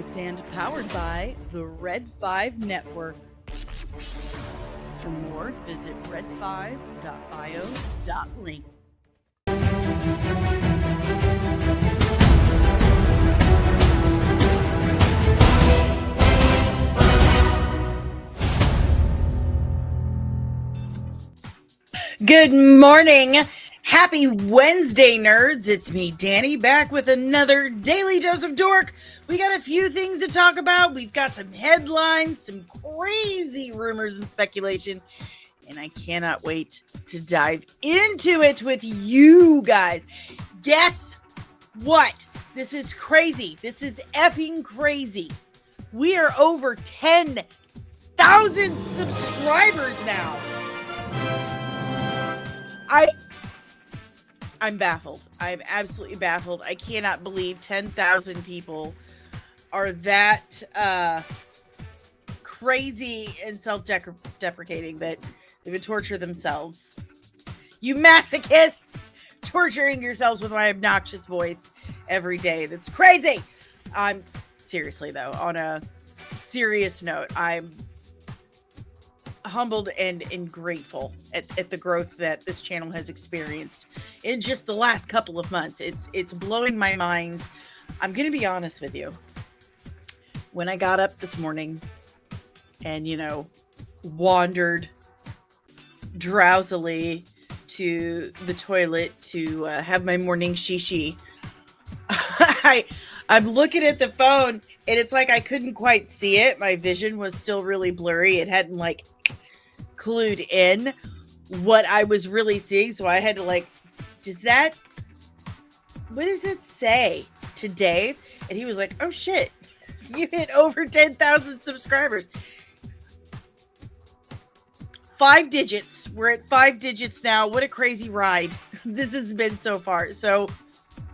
topics and powered by the Red 5 Network. For more, visit red5.bio.link. Good morning. Happy Wednesday, nerds. It's me, Danny, back with another daily dose of Dork. We got a few things to talk about. We've got some headlines, some crazy rumors and speculation, and I cannot wait to dive into it with you guys. Guess what? This is crazy. This is effing crazy. We are over 10,000 subscribers now. I'm baffled. I'm absolutely baffled. I cannot believe 10,000 people are that crazy and self-deprecating that they would torture themselves. You masochists, torturing yourselves with my obnoxious voice every day. That's crazy. I'm seriously though, on a serious note, I'm humbled and grateful at the growth that this channel has experienced in just the last couple of months. It's blowing my mind. I'm gonna be honest with you. When I got up this morning and wandered drowsily to the toilet to have my morning shishi, I'm looking at the phone and it's like I couldn't quite see it. My vision was still really blurry. It hadn't clued in what I was really seeing, so I had to what does it say to Dave? And he was like, oh shit, you hit over 10,000 subscribers. 5 digits. We're at 5 digits now. What a crazy ride this has been so far. So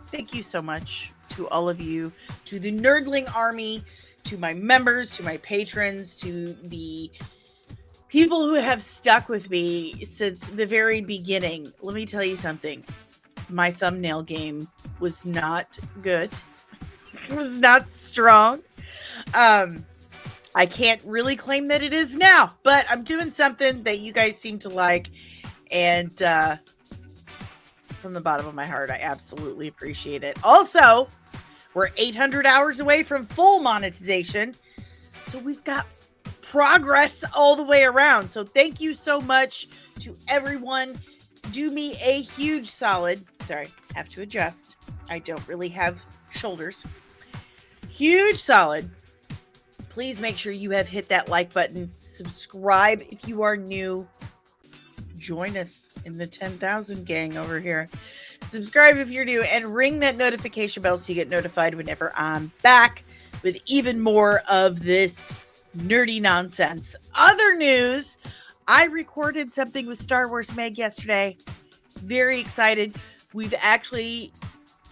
thank you so much to all of you, to the Nerdling Army, to my members, to my patrons, to the people who have stuck with me since the very beginning. Let me tell you something. My thumbnail game was not good. It was not strong. I can't really claim that it is now, but I'm doing something that you guys seem to like. And from the bottom of my heart, I absolutely appreciate it. Also, we're 800 hours away from full monetization. So we've got progress all the way around. So thank you so much to everyone. Do me a huge solid. Sorry, have to adjust. I don't really have shoulders. Huge solid. Please make sure you have hit that like button. Subscribe if you are new. Join us in the 10,000 gang over here. Subscribe if you're new and ring that notification bell so you get notified whenever I'm back with even more of this nerdy nonsense. Other news, I recorded something with Star Wars Meg yesterday. Very excited. We've actually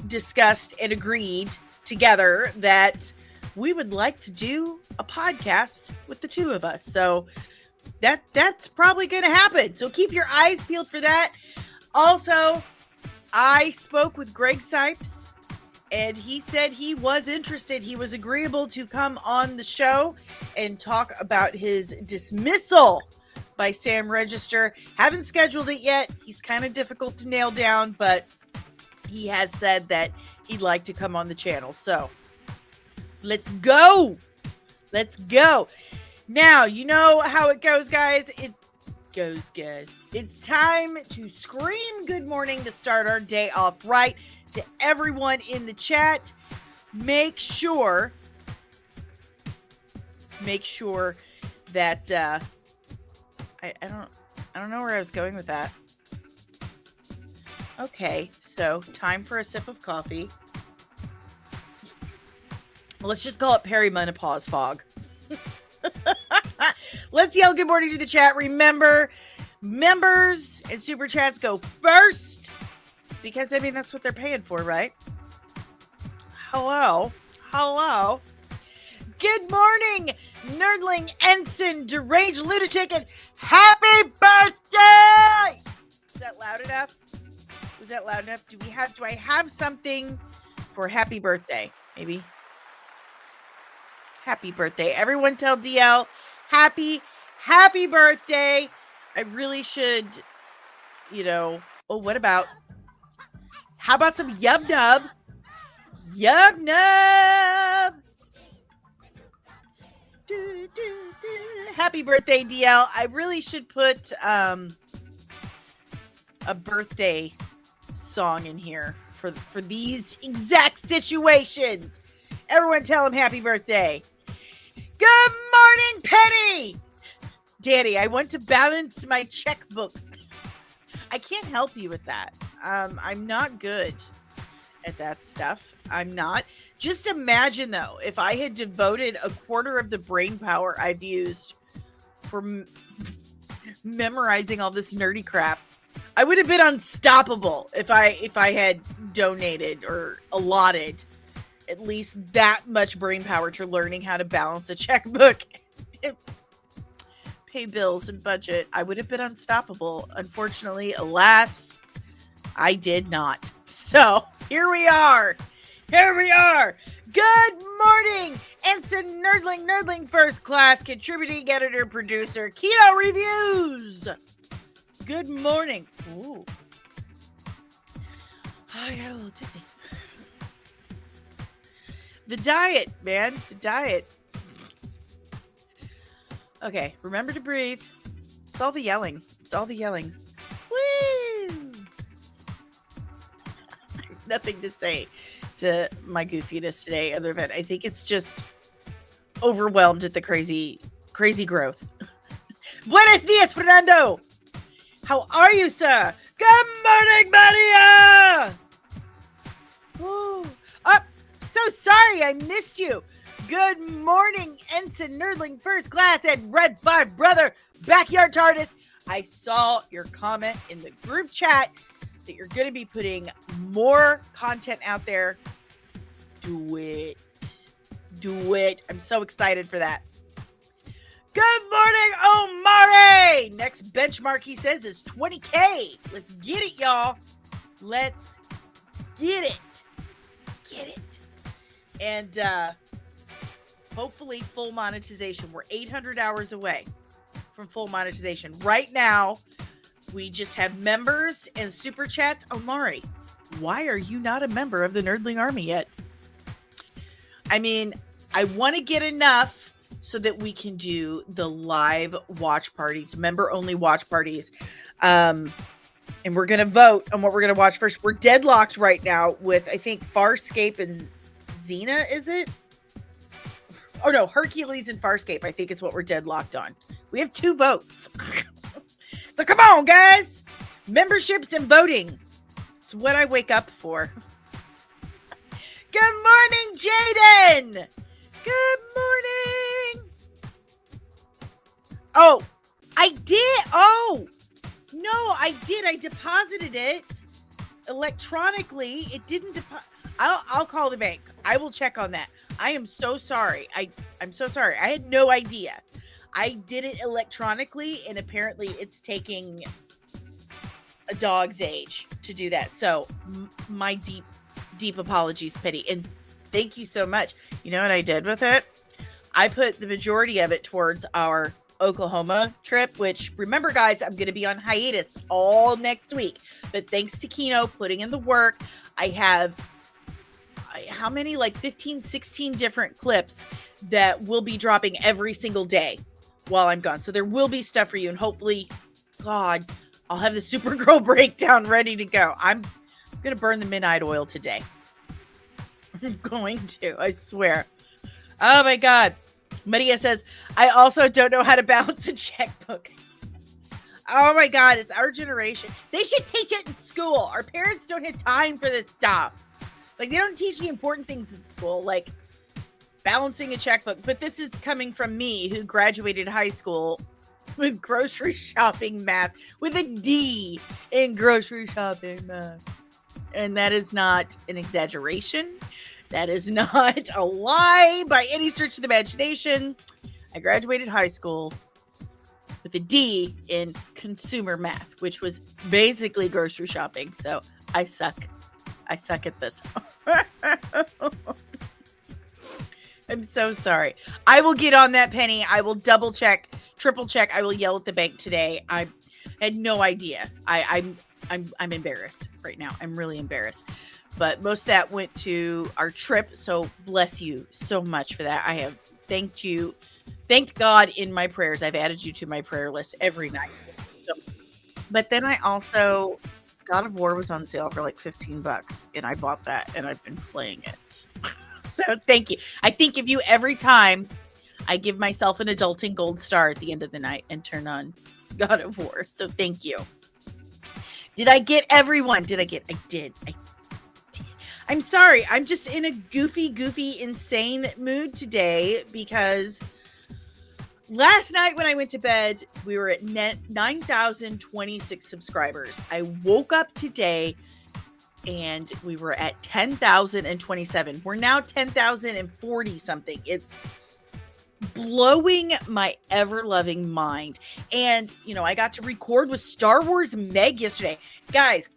discussed and agreed together that we would like to do a podcast with the two of us. So that's probably going to happen. So keep your eyes peeled for that. Also, I spoke with Greg CIPES, and he said he was interested. He was agreeable to come on the show and talk about his dismissal by Sam Register. Haven't scheduled it yet. He's kind of difficult to nail down, but he has said that he'd like to come on the channel. So let's go. Let's go. Now, you know how it goes, guys. It's time to scream good morning to start our day off right. To everyone in the chat, make sure that I don't know where I was going with that. Okay, so time for a sip of coffee. Let's just call it perimenopause fog. Let's yell good morning to the chat. Remember, members and super chats go first because that's what they're paying for, right? Hello. Good morning, Nerdling, Ensign, Deranged Lunatic, and happy birthday! Is that loud enough? Was that loud enough? Do I have something for happy birthday? Maybe. happy birthday. Everyone tell DL happy birthday. I really should, what about, how about some yub nub? Yub nub. Happy birthday, DL. I really should put a birthday song in here for these exact situations. Everyone tell him happy birthday. Good morning, Penny. Danny, I want to balance my checkbook. I can't help you with that. I'm not good at that stuff. I'm not. Just imagine, though, if I had devoted a quarter of the brain power I've used for memorizing all this nerdy crap, I would have been unstoppable if I had donated or allotted at least that much brain power to learning how to balance a checkbook, pay bills and budget. I would have been unstoppable. Unfortunately, alas, I did not. So here we are. Good morning, Ensign Nerdling First Class, contributing editor, producer, Keto Reviews. Good morning. Ooh. I got a little tipsy. The diet, man. The diet. Okay, remember to breathe. It's all the yelling. Woo! Nothing to say to my goofiness today other than I think it's just overwhelmed at the crazy growth. Buenos dias, Fernando. How are you, sir? Good morning, Maria. Oh, so sorry I missed you. Good morning, Ensign Nerdling First Class and Red 5 Brother Backyard TARDIS. I saw your comment in the group chat that you're going to be putting more content out there. Do it. I'm so excited for that. Good morning, Omari. Next benchmark, he says, is 20K. Let's get it, y'all. Let's get it. And hopefully full monetization. We're 800 hours away from full monetization. Right now, we just have members and super chats. Omari, why are you not a member of the Nerdling Army yet? I mean, I want to get enough so that we can do the live watch parties, member-only watch parties. And we're going to vote on what we're going to watch first. We're deadlocked right now with, I think, Farscape and Xena, is it? Oh, no, Hercules and Farscape, I think is what we're deadlocked on. We have 2 votes. So come on, guys. Memberships and voting. It's what I wake up for. Good morning, Jaden. Good morning. Oh, I did. Oh, no, I did. I deposited it electronically. It didn't deposit. I'll call the bank. I will check on that. I am so sorry. I'm so sorry. I had no idea. I did it electronically, and apparently it's taking a dog's age to do that. So my deep apologies, Penny. And thank you so much. You know what I did with it? I put the majority of it towards our Oklahoma trip, which, remember, guys, I'm going to be on hiatus all next week. But thanks to Kino putting in the work, I have how many, like 15, 16 different clips that will be dropping every single day while I'm gone. So there will be stuff for you, and hopefully, God, I'll have the Supergirl breakdown ready to go. I'm going to burn the midnight oil today. I'm going to, I swear. Oh my God. Maria says, I also don't know how to balance a checkbook. Oh my God, it's our generation. They should teach it in school. Our parents don't have time for this stuff. Like, they don't teach the important things in school, like balancing a checkbook. But this is coming from me, who graduated high school with grocery shopping math, with a D in grocery shopping math. And that is not an exaggeration. That is not a lie by any stretch of the imagination. I graduated high school with a D in consumer math, which was basically grocery shopping. So I suck. I suck at this. I'm so sorry. I will get on that, Penny. I will double check, triple check. I will yell at the bank today. I had no idea. I'm embarrassed right now. I'm really embarrassed. But most of that went to our trip. So bless you so much for that. I have thanked you. Thank God in my prayers. I've added you to my prayer list every night. So, but then I also, God of War was on sale for like $15 and I bought that and I've been playing it. So thank you. I think of you every time I give myself an adulting gold star at the end of the night and turn on God of War. So thank you. Did I get everyone? I did. I'm sorry. I'm just in a goofy, insane mood today because last night when I went to bed, we were at 9,026 subscribers. I woke up today and we were at 10,027. We're now 10,040 something. It's blowing my ever-loving mind. And, I got to record with Star Wars Meg yesterday. Guys,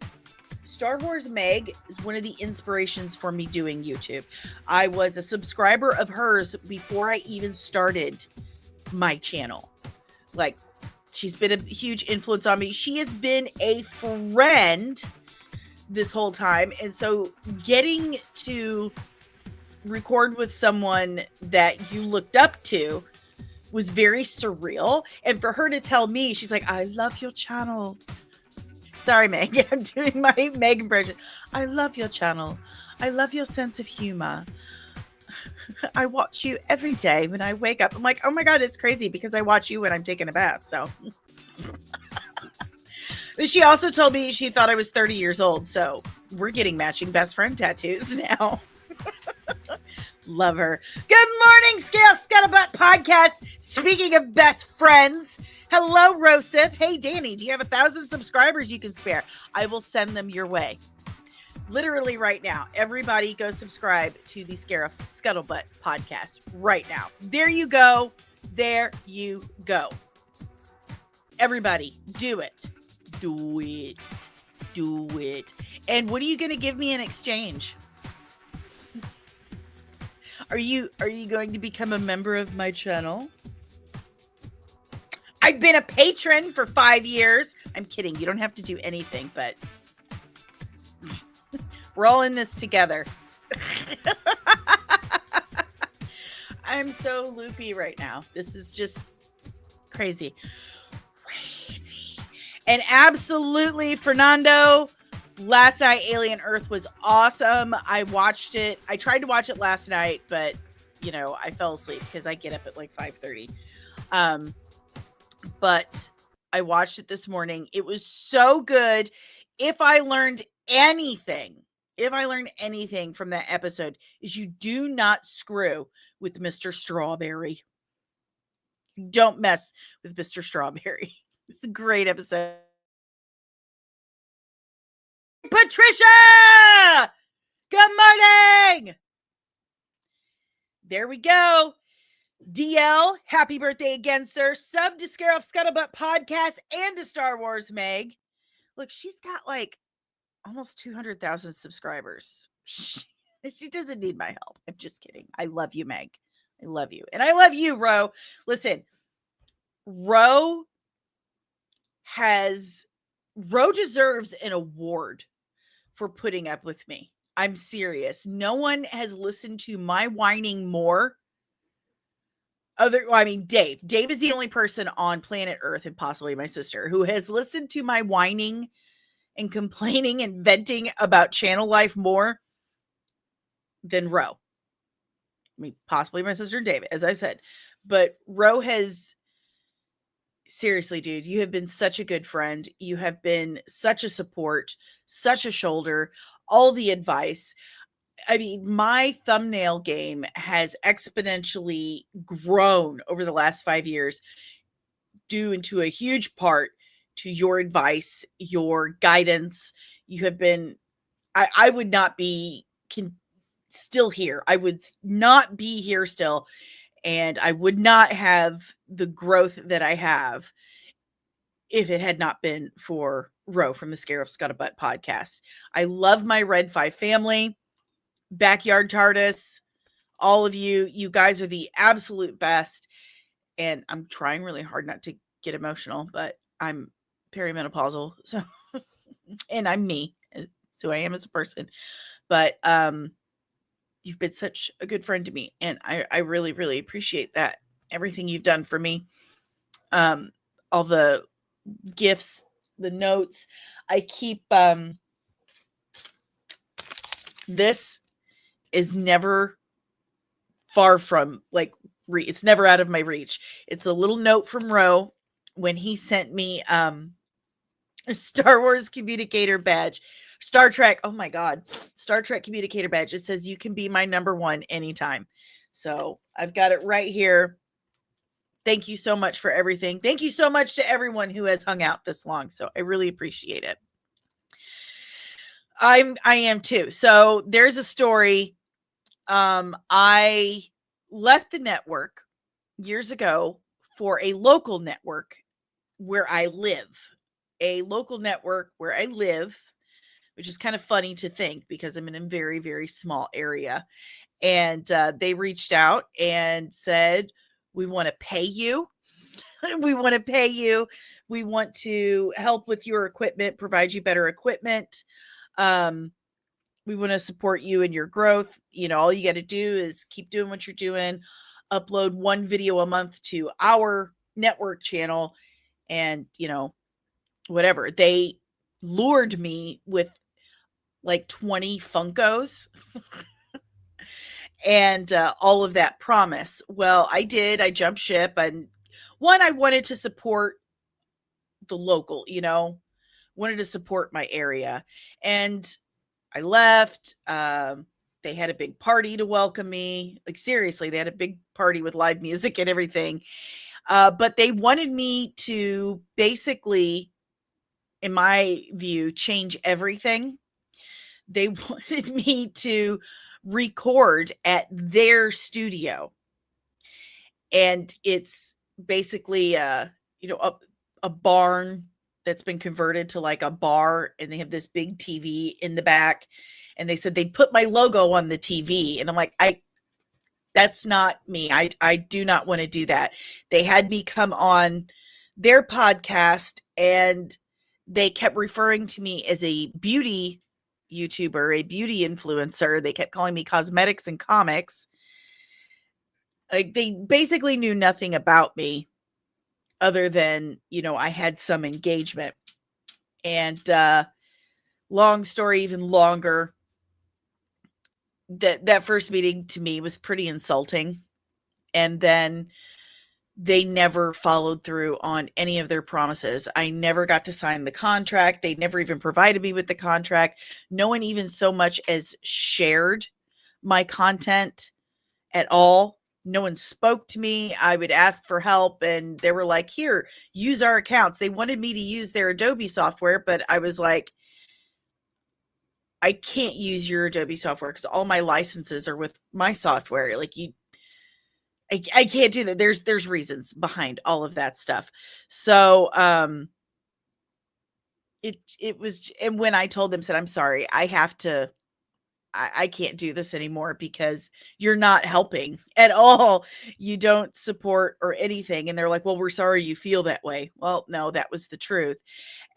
Star Wars Meg is one of the inspirations for me doing YouTube. I was a subscriber of hers before I even started my channel. Like, she's been a huge influence on me. She has been a friend this whole time. And so getting to record with someone that you looked up to was very surreal. And for her to tell me, she's like, I love your channel. Sorry, Meg. I'm doing my Meg impression. I love your channel. I love your sense of humor. I watch you every day when I wake up. I'm like, oh my God, it's crazy because I watch you when I'm taking a bath. So but she also told me she thought I was 30 years old. So we're getting matching best friend tattoos now. Love her. Good morning, Scale Scuttlebutt Podcast. Speaking of best friends, hello, Rosith. Hey, Danny, do you have 1,000 subscribers you can spare? I will send them your way. Literally right now, everybody go subscribe to the Scarif Scuttlebutt Podcast right now. There you go. There you go. Everybody, do it. Do it. Do it. And what are you going to give me in exchange? Are you going to become a member of my channel? I've been a patron for 5 years. I'm kidding. You don't have to do anything, but we're all in this together. I'm so loopy right now. This is just crazy. Crazy. And absolutely, Fernando, last night, Alien Earth was awesome. I watched it. I tried to watch it last night, but, I fell asleep because I get up at like 5:30. But I watched it this morning. It was so good. If I learned anything from that episode, is you do not screw with Mr. Strawberry. Don't mess with Mr. Strawberry. It's a great episode. Patricia! Good morning! There we go. DL, happy birthday again, sir. Sub to Scarif Scuttlebutt Podcast and to Star Wars Meg. Look, she's got like almost 200,000 subscribers. She doesn't need my help. I'm just kidding. I love you, Meg. I love you. And I love you, Ro. Listen, Ro deserves an award for putting up with me. I'm serious. No one has listened to my whining more. Dave. Dave is the only person on planet Earth, and possibly my sister, who has listened to my whining and complaining and venting about channel life more than Ro. Possibly my sister David, as I said. But Ro has, seriously, dude, you have been such a good friend. You have been such a support, such a shoulder, all the advice. My thumbnail game has exponentially grown over the last 5 years, due into a huge part to your advice, your guidance. You have been, I would not be still here. I would not be here still. And I would not have the growth that I have if it had not been for Ro from the Scarif Scuttlebutt Podcast. I love my Red 5 family. Backyard TARDIS, all of you. You guys are the absolute best. And I'm trying really hard not to get emotional, but I'm perimenopausal. So, and I'm me. It's who I am as a person. But you've been such a good friend to me. And I really, really appreciate that. Everything you've done for me. All the gifts, the notes. I keep this is never far from like it's never out of my reach. It's a little note from Ro when he sent me a Star Wars communicator badge. Star Trek, oh my god. Star Trek communicator badge. It says you can be my number one anytime. So, I've got it right here. Thank you so much for everything. Thank you so much to everyone who has hung out this long. So, I really appreciate it. I am too. So, there's a story. I left the network years ago for a local network where I live. A local network where I live, which is kind of funny to think because I'm in a very, very small area. And they reached out and said, we want to pay you. We want to pay you. We want to help with your equipment, provide you better equipment. We want to support you in your growth. You know, all you got to do is keep doing what you're doing, upload one video a month to our network channel, and, you know, whatever. They lured me with like 20 Funkos and all of that promise. Well, I did. I jumped ship. And one, I wanted to support the local, you know, wanted to support my area. And I left. They had a big party to welcome me. Like, seriously, they had a big party with live music and everything. But they wanted me to basically, in my view, change everything. They wanted me to record at their studio. And it's basically you know, a barn that's been converted to like a bar, and they have this big TV in the back. And they said they'd put my logo on the TV. And I'm like, that's not me. I do not want to do that. They had me come on their podcast, and they kept referring to me as a beauty YouTuber, a beauty influencer. They kept calling me cosmetics and comics. Like, they basically knew nothing about me other than, you know, I had some engagement. And long story, even longer, that first meeting to me was pretty insulting. And then they never followed through on any of their promises. I never got to sign the contract. They never even provided me with the contract. No one even so much as shared my content at all. No one spoke to me. I would ask for help, and they were like, here, use our accounts. They wanted me to use their Adobe software, but I was like, I can't use your Adobe software because all my licenses are with my software. Like, I can't do that. There's reasons behind all of that stuff. So it was, and when I told them, said, I'm sorry, I have to, I can't do this anymore because you're not helping at all. You don't support or anything. And they're like, well, we're sorry you feel that way. Well, no, that was the truth.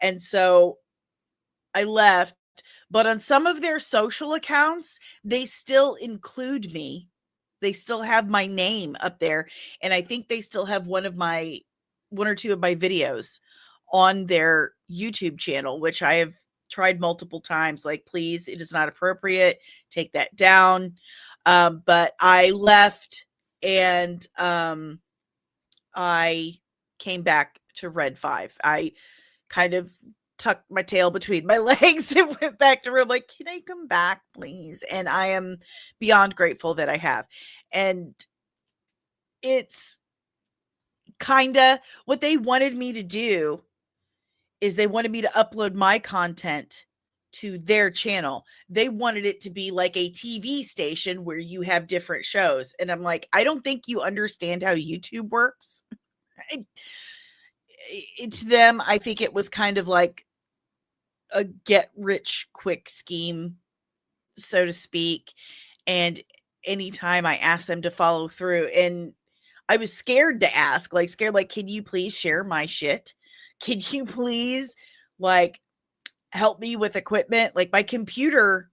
And so I left, but on some of their social accounts, they still include me. They still have my name up there. And I think they still have one or two of my videos on their YouTube channel, which I have tried multiple times. Like, please, it is not appropriate. Take that down. But I left, and I came back to Red 5. I kind of tucked my tail between my legs and went back to room, like, can I come back, please? And I am beyond grateful that I have. And it's kind of what they wanted me to do is they wanted me to upload my content to their channel. They wanted it to be like a TV station where you have different shows. And I'm like, I don't think you understand how YouTube works. To them, I think it was kind of like a get rich quick scheme, so to speak. And anytime I asked them to follow through. And I was scared to ask, like, can you please share my shit? Can you please, like, help me with equipment? Like, my computer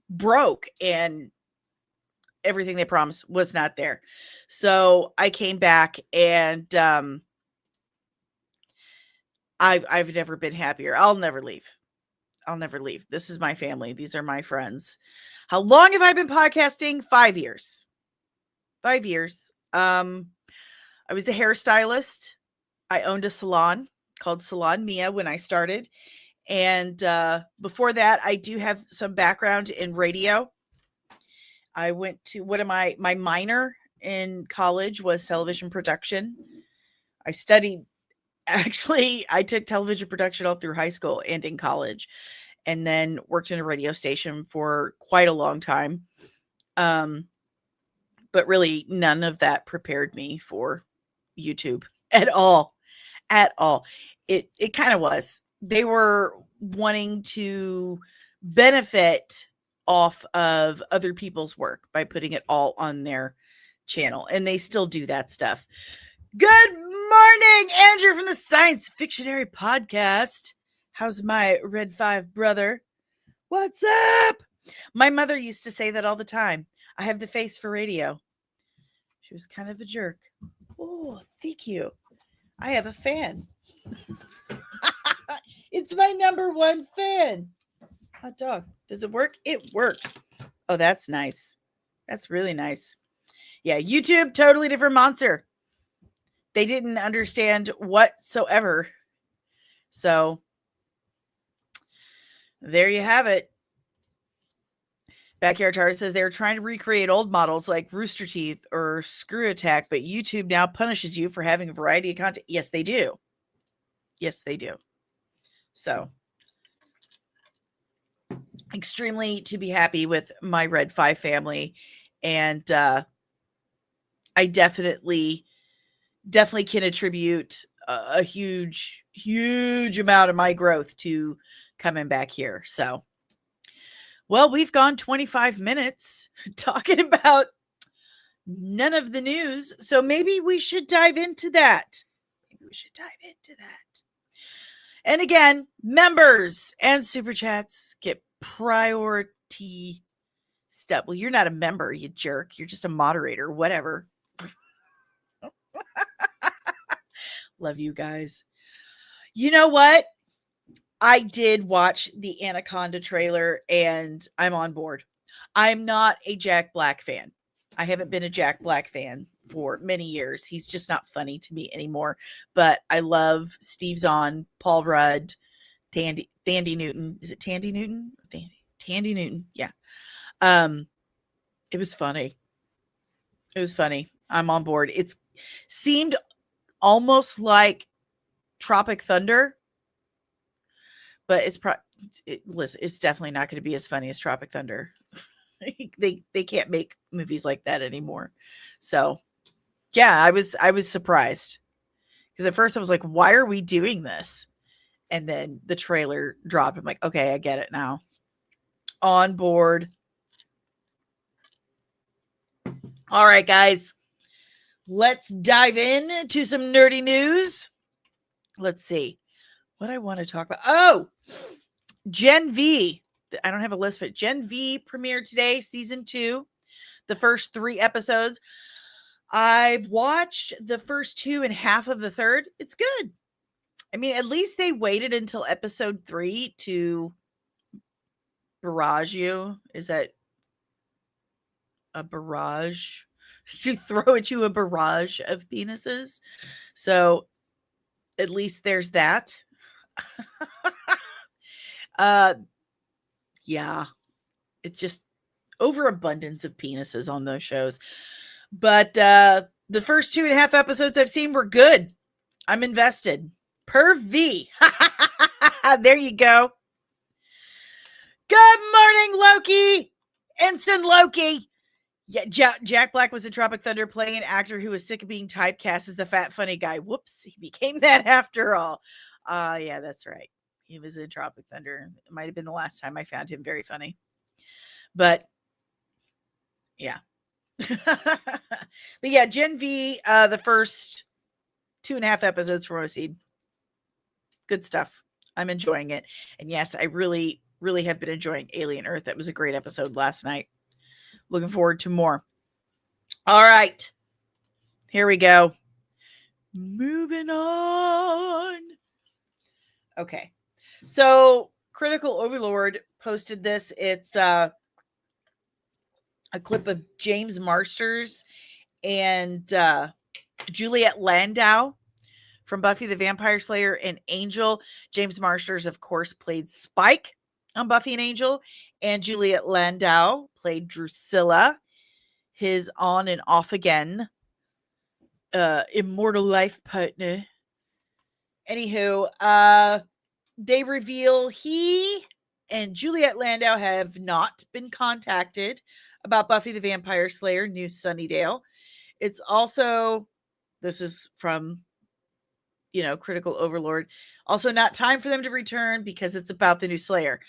broke and everything they promised was not there. So I came back, and I've never been happier. I'll never leave. I'll never leave. This is my family. These are my friends. How long have I been podcasting? 5 years. 5 years. I was a hairstylist. I owned a salon called Salon Mia when I started. And before that, I do have some background in radio. I went to my minor in college was television production. I studied, actually, I took television production all through high school and in college, and then worked in a radio station for quite a long time. But really none of that prepared me for YouTube at all. At all. It kind of was. They were wanting to benefit off of other people's work by putting it all on their channel, and they still do that stuff. Good morning, Andrew from the Science Fictionary Podcast. How's my Red 5 brother? What's up? My mother used to say that all the time. I have the face for radio. She was kind of a jerk. Oh, thank you. I have a fan. It's my number one fan. Hot dog. Does it work? It works. Oh, that's nice. That's really nice. Yeah, YouTube, totally different monster. They didn't understand whatsoever. So, there you have it. Backyard Tart says they're trying to recreate old models like Rooster Teeth or Screw Attack, but YouTube now punishes you for having a variety of content. Yes, they do. Yes, they do. So, extremely to be happy with my Red 5 family. And I definitely can attribute a huge amount of my growth to coming back here. So, well, we've gone 25 minutes talking about none of the news. So maybe we should dive into that. And again, members and super chats get priority stuff. Well, you're not a member, you jerk. You're just a moderator, whatever. Love you guys. You know what? I did watch the Anaconda trailer and I'm on board. I'm not a Jack Black fan. I haven't been a Jack Black fan for many years. He's just not funny to me anymore. But I love Steve Zahn, Paul Rudd, Tandy Newton. Is it Tandy Newton? Tandy Newton. Yeah. It was funny. I'm on board. It seemed almost like Tropic Thunder, but it's definitely not going to be as funny as Tropic Thunder. they can't make movies like that anymore. So yeah, I was surprised because at first I was like, why are we doing this? And then the trailer dropped. I'm like, okay, I get it now. On board. All right, guys, let's dive into some nerdy news. Let's see what I want to talk about. Oh, Gen V. I don't have a list, but Gen V premiered today, season 2, the first 3 episodes. I've watched the first 2 and half of the third. It's good. I mean, at least they waited until episode 3 to barrage you. Is that a barrage? To throw at you a barrage of penises. So at least there's that. Yeah, it's just overabundance of penises on those shows. But the first 2.5 episodes I've seen were good. I'm invested. Per V. There you go. Good morning, Loki. Ensign Loki. Yeah, Jack Black was in Tropic Thunder, playing an actor who was sick of being typecast as the fat, funny guy. Whoops, he became that after all. Yeah, that's right. He was in Tropic Thunder. It might have been the last time I found him very funny. But Yeah. But yeah, Gen V, the first 2.5 episodes from Seed. Good stuff. I'm enjoying it. And yes, I really, really have been enjoying Alien Earth. That was a great episode last night. Looking forward to more. All right. Here we go. Moving on. Okay. So Critical Overlord posted this. It's a clip of James Marsters and Juliet Landau from Buffy the Vampire Slayer and Angel. James Marsters, of course, played Spike on Buffy and Angel, and Juliet Landau played Drusilla, his on and off again immortal life partner. Anywho, they reveal he and Juliet Landau have not been contacted about Buffy the Vampire Slayer, New Sunnydale. It's also, this is from, Critical Overlord, also not time for them to return because it's about the new Slayer.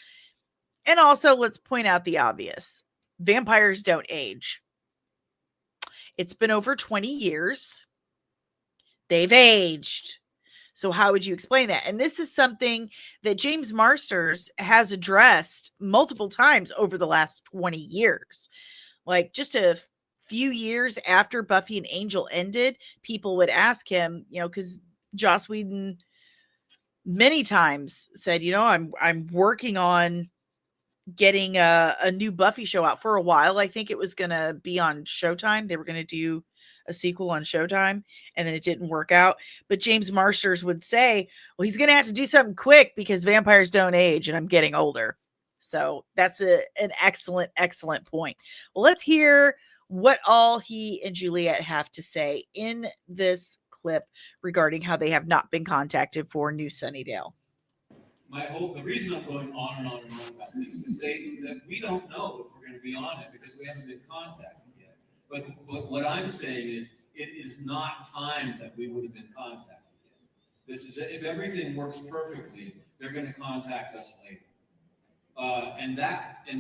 And also, let's point out the obvious. Vampires don't age. It's been over 20 years. They've aged. So how would you explain that? And this is something that James Marsters has addressed multiple times over the last 20 years. Like just a few years after Buffy and Angel ended, people would ask him, because Joss Whedon many times said, I'm working on getting a new Buffy show out for a while. I think it was going to be on Showtime. They were going to do a sequel on Showtime, and then it didn't work out. But James Marsters would say, well, he's going to have to do something quick because vampires don't age and I'm getting older. So that's an excellent, excellent point. Well, let's hear what all he and Juliet have to say in this clip regarding how they have not been contacted for New Sunnydale. The reason I'm going on and on and on about this is that we don't know if we're going to be on it because we haven't been contacted yet. But what I'm saying is it is not time that we would have been contacted yet. This is if everything works perfectly, they're going to contact us later. And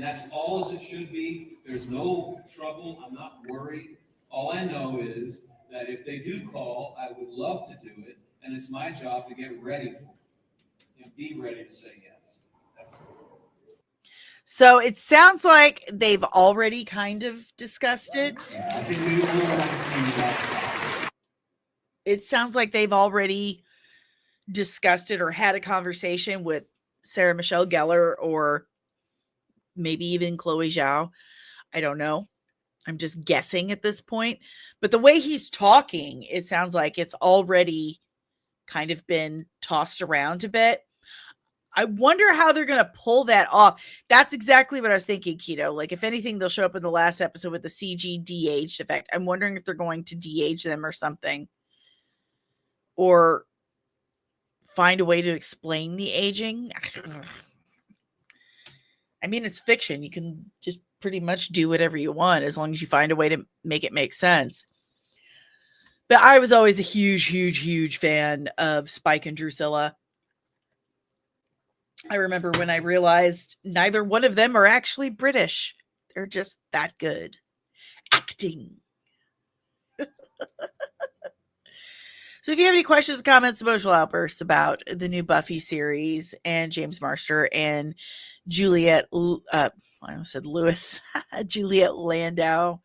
that's all as it should be. There's no trouble. I'm not worried. All I know is that if they do call, I would love to do it, and it's my job to get ready for it. Be ready to say yes. So it sounds like they've already kind of discussed it. I think we will want to see that. It sounds like they've already discussed it or had a conversation with Sarah Michelle Gellar or maybe even Chloe Zhao. I don't know. I'm just guessing at this point. But the way he's talking, it sounds like it's already kind of been tossed around a bit. I wonder how they're going to pull that off. That's exactly what I was thinking, Keto. Like, if anything, they'll show up in the last episode with the CG de-aged effect. I'm wondering if they're going to de-age them or something. Or find a way to explain the aging. I mean, it's fiction. You can just pretty much do whatever you want as long as you find a way to make it make sense. But I was always a huge, huge, huge fan of Spike and Drusilla. I remember when I realized neither one of them are actually British. They're just that good. Acting. So if you have any questions, comments, emotional outbursts about the new Buffy series and James Marster and Juliet, I almost said Lewis, Juliet Landau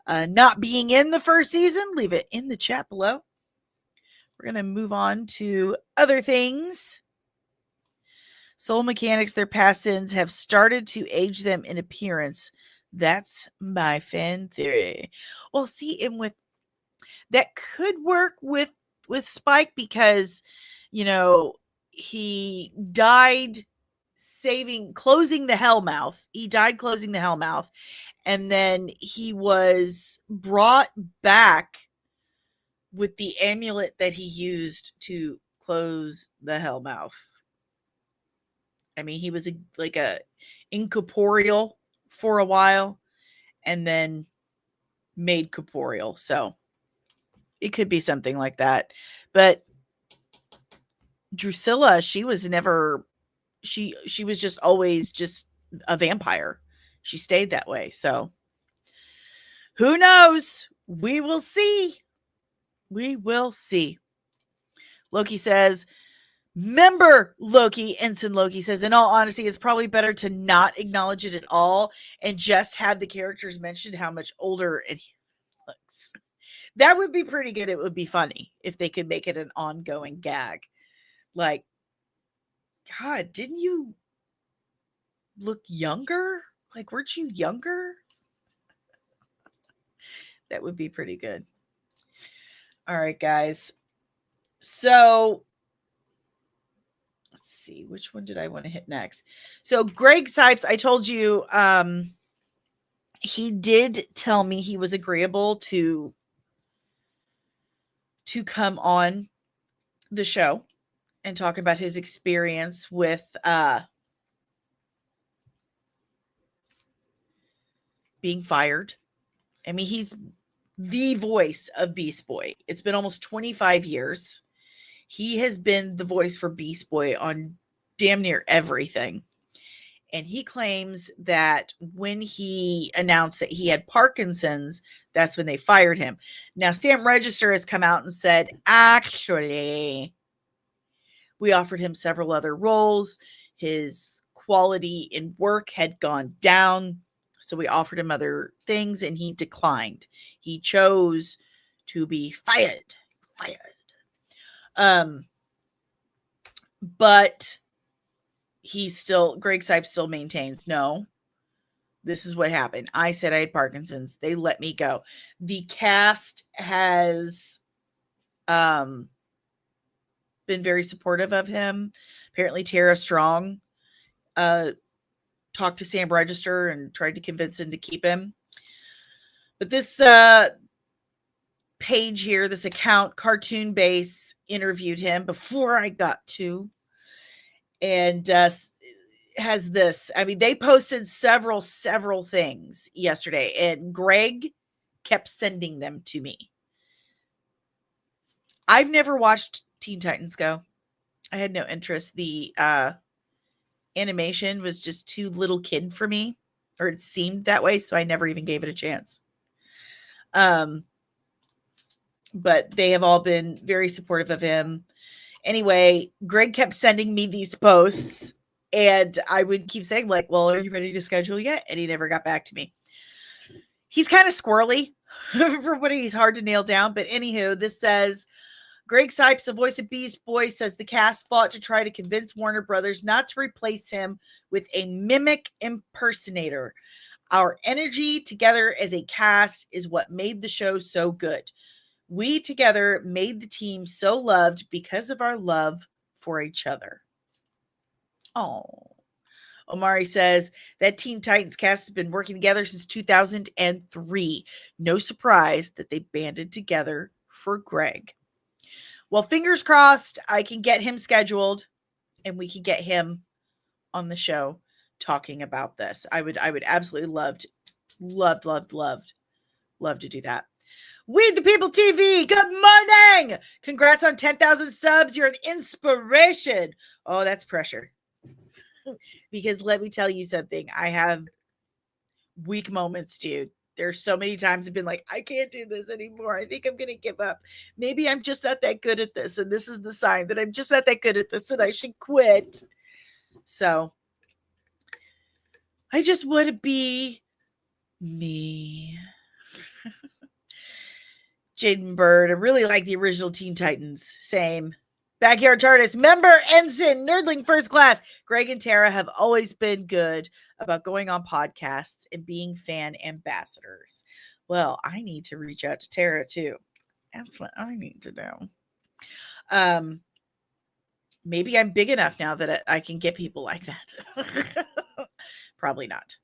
not being in the first season, leave it in the chat below. We're going to move on to other things. Soul mechanics, their past sins have started to age them in appearance. That's my fan theory. Well, see, and with that could work with Spike because, he died closing the Hellmouth. He died closing the Hellmouth, and then he was brought back with the amulet that he used to close the Hellmouth. I mean, he was like a incorporeal for a while and then made corporeal. So it could be something like that. But Drusilla, she was never, she was just always just a vampire. She stayed that way. So Who knows? We will see. We will see. Loki says, member Loki, Ensign Loki says, in all honesty, it's probably better to not acknowledge it at all and just have the characters mention how much older it looks. That would be pretty good. It would be funny if they could make it an ongoing gag. Like, God, didn't you look younger? Like, weren't you younger? That would be pretty good. All right, guys. So let's see, which one did I want to hit next? So Greg CIPES, I told you, he did tell me he was agreeable to come on the show and talk about his experience with being fired. I mean, he's the voice of Beast Boy. It's been almost 25 years. He has been the voice for Beast Boy on damn near everything. And he claims that when he announced that he had Parkinson's, that's when they fired him. Now, Sam Register has come out and said, actually, we offered him several other roles. His quality in work had gone down. So we offered him other things and he declined. He chose to be fired. But Greg CIPES still maintains, no, this is what happened. I said I had Parkinson's. They let me go. The cast has been very supportive of him. Apparently Tara Strong talked to Sam Register and tried to convince him to keep him. But this page here, this account, Cartoon Base, interviewed him before I got to, and has this. I mean, they posted several things yesterday, and Greg kept sending them to me. I've never watched Teen Titans Go. I had no interest. The animation was just too little kid for me, or it seemed that way, so I never even gave it a chance. But they have all been very supportive of him. Anyway, Greg kept sending me these posts, and I would keep saying, like, well, are you ready to schedule yet? And he never got back to me. He's kind of squirrely for what he's hard to nail down. But anywho, this says, Greg CIPES, the voice of Beast Boy, says the cast fought to try to convince Warner Brothers not to replace him with a mimic impersonator. Our energy together as a cast is what made the show so good. We together made the team so loved because of our love for each other. Oh. Omari says that Teen Titans cast has been working together since 2003. No surprise that they banded together for Greg. Well, fingers crossed I can get him scheduled and we can get him on the show talking about this. I would absolutely love to do that. We the People TV, good morning. Congrats on 10,000 subs. You're an inspiration. Oh, that's pressure. Because let me tell you something. I have weak moments too. There's so many times I've been like, I can't do this anymore. I think I'm going to give up. Maybe I'm just not that good at this. And this is the sign that I'm just not that good at this and I should quit. So I just want to be me. Jaden Bird, I really like the original Teen Titans. Same. Backyard TARDIS, member Ensign, Nerdling First Class. Greg and Tara have always been good about going on podcasts and being fan ambassadors. Well, I need to reach out to Tara too. That's what I need to do. Maybe I'm big enough now that I can get people like that. Probably not.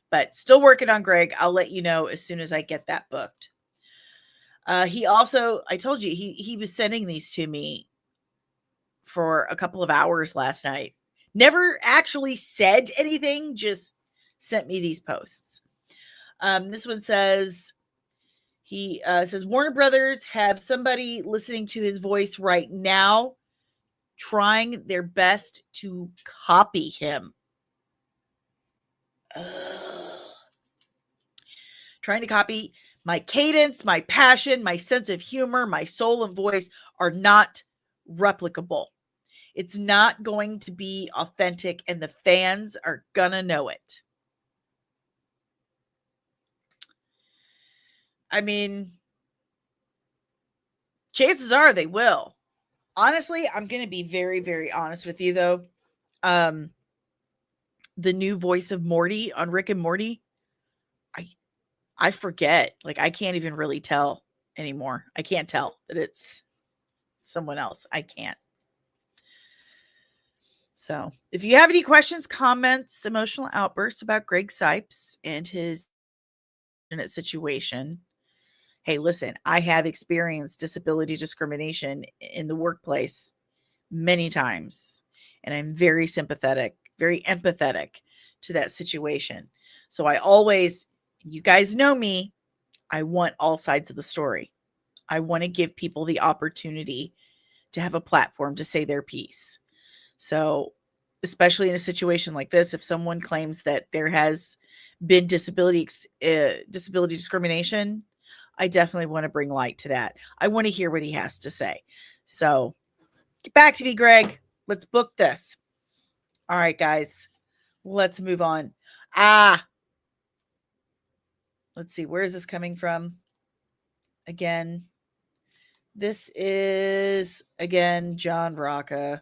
But still working on Greg. I'll let you know as soon as I get that booked. He also, I told you, he was sending these to me for a couple of hours last night. Never actually said anything, just sent me these posts. This one says, he says, Warner Brothers have somebody listening to his voice right now, trying their best to copy him. trying to copy my cadence, my passion, my sense of humor, my soul and voice are not replicable. It's not going to be authentic, and the fans are gonna know it. I mean, chances are they will. Honestly, I'm going to be very, very honest with you, though. The new voice of Morty on Rick and Morty, I forget. Like, I can't even really tell anymore. I can't tell that it's someone else. I can't. So, if you have any questions, comments, emotional outbursts about Greg CIPES and his situation, hey, listen, I have experienced disability discrimination in the workplace many times, and I'm very sympathetic, very empathetic to that situation. So I always, you guys know me, I want all sides of the story. I want to give people the opportunity to have a platform to say their piece. So, especially in a situation like this, if someone claims that there has been disability discrimination, I definitely want to bring light to that. I want to hear what he has to say. So, get back to me, Greg. Let's book this. All right, guys. Let's move on. Let's see. Where is this coming from? Again, this is, again, John Rocca.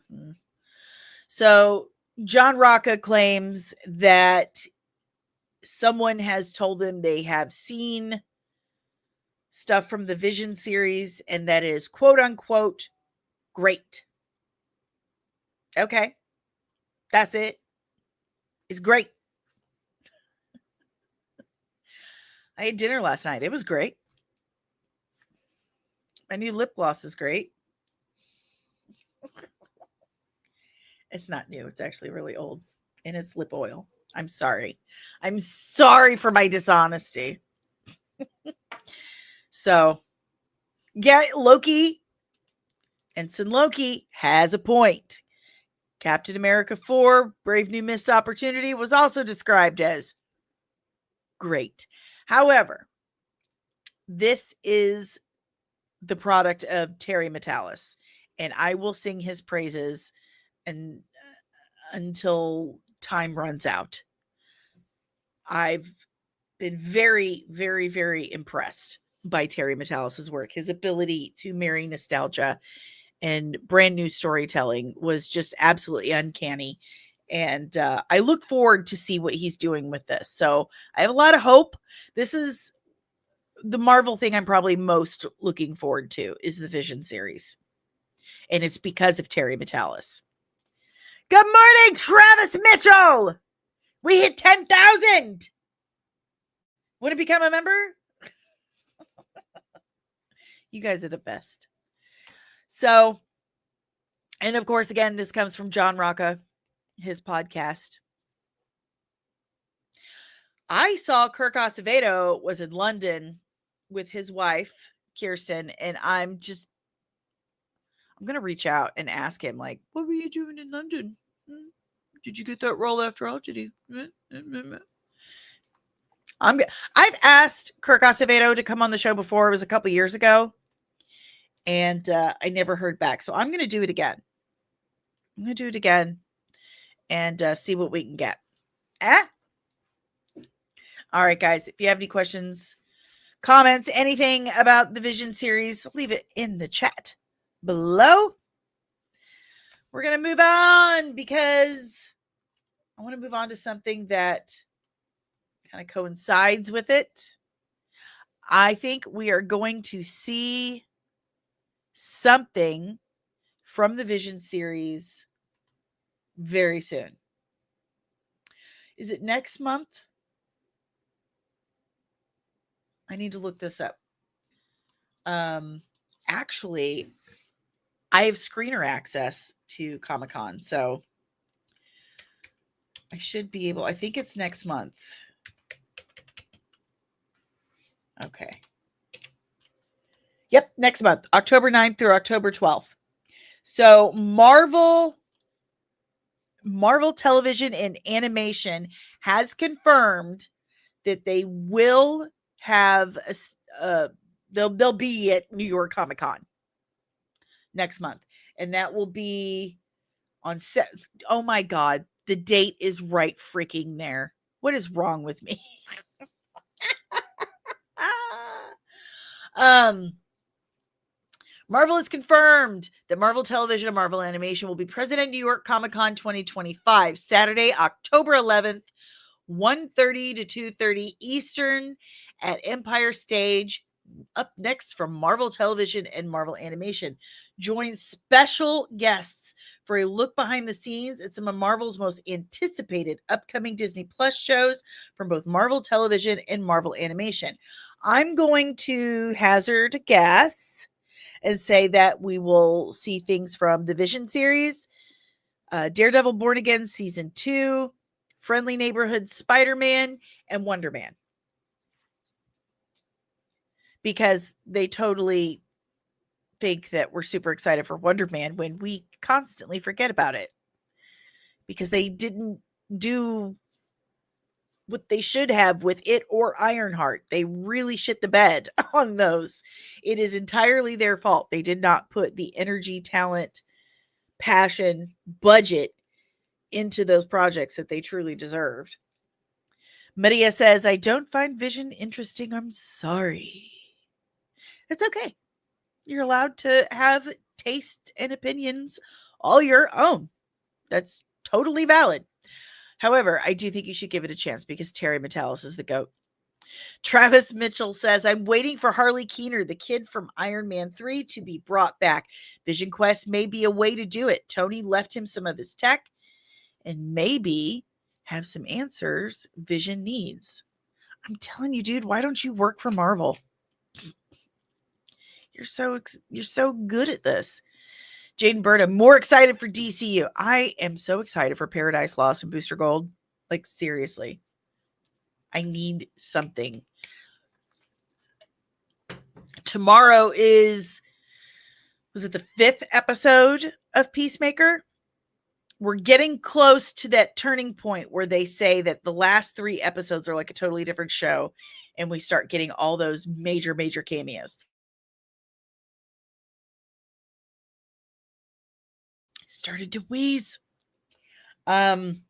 So, John Rocca claims that someone has told him they have seen stuff from the Vision series and that is quote unquote great. Okay. That's it. It's great. I ate dinner last night. It was great. My new lip gloss is great. It's not new. It's actually really old. And it's lip oil. I'm sorry. I'm sorry for my dishonesty. So, yeah, Loki, Ensign Loki has a point. Captain America 4, Brave New Missed Opportunity, was also described as great. However, this is the product of Terry Metalis, and I will sing his praises and until time runs out. I've been very, very, very impressed by Terry Metalis' work. His ability to marry nostalgia and brand new storytelling was just absolutely uncanny. And I look forward to see what he's doing with this. So I have a lot of hope. This is the Marvel thing I'm probably most looking forward to is the Vision series. And it's because of Terry Metalis. Good morning, Travis Mitchell. We hit 10,000. Want to become a member? You guys are the best. So, and of course, again, this comes from John Rocca, his podcast. I saw Kirk Acevedo was in London with his wife, Kirsten, and I'm going to reach out and ask him, like, what were you doing in London? Did you get that role after all? Did he? I've asked Kirk Acevedo to come on the show before. It was a couple years ago, and I never heard back. So I'm going to do it again. And see what we can get. All right, guys. If you have any questions, comments, anything about the Vision series, leave it in the chat below. We're going to move on because I want to move on to something that kind of coincides with it. I think we are going to see something from the Vision series very soon. Is it next month? I need to look this up. Actually, I have screener access to Comic-Con, so I should be able, I think it's next month. Okay. Yep, next month, October 9th through October 12th. So Marvel Television and Animation has confirmed that they will have they'll be at New York Comic Con next month, and that will be on set. Oh my God, the date is right freaking there. What is wrong with me? um Marvel has confirmed that Marvel Television and Marvel Animation will be present at New York Comic Con 2025, Saturday, October 11th, 1:30 to 2:30 Eastern at Empire Stage. Up next from Marvel Television and Marvel Animation. Join special guests for a look behind the scenes at some of Marvel's most anticipated upcoming Disney Plus shows from both Marvel Television and Marvel Animation. I'm going to hazard a guess and say that we will see things from the Vision series, Daredevil Born Again Season 2, Friendly Neighborhood Spider-Man, and Wonder Man. Because they totally think that we're super excited for Wonder Man when we constantly forget about it. Because they didn't do what they should have with it or Ironheart. They really shit the bed on those. It is entirely their fault. They did not put the energy, talent, passion, budget into those projects that they truly deserved. Maria says, I don't find Vision interesting. I'm sorry. It's okay. You're allowed to have tastes and opinions all your own. That's totally valid. However, I do think you should give it a chance because Terry Metalis is the GOAT. Travis Mitchell says, I'm waiting for Harley Keener, the kid from Iron Man 3, to be brought back. Vision Quest may be a way to do it. Tony left him some of his tech and maybe have some answers Vision needs. I'm telling you, dude, why don't you work for Marvel? You're so good at this. Jaden Berta, more excited for DCU. I am so excited for Paradise Lost and Booster Gold. Like, seriously. I need something. Tomorrow was it the 5th episode of Peacemaker? We're getting close to that turning point where they say that the last 3 episodes are like a totally different show, and we start getting all those major cameos. Started to wheeze. I'm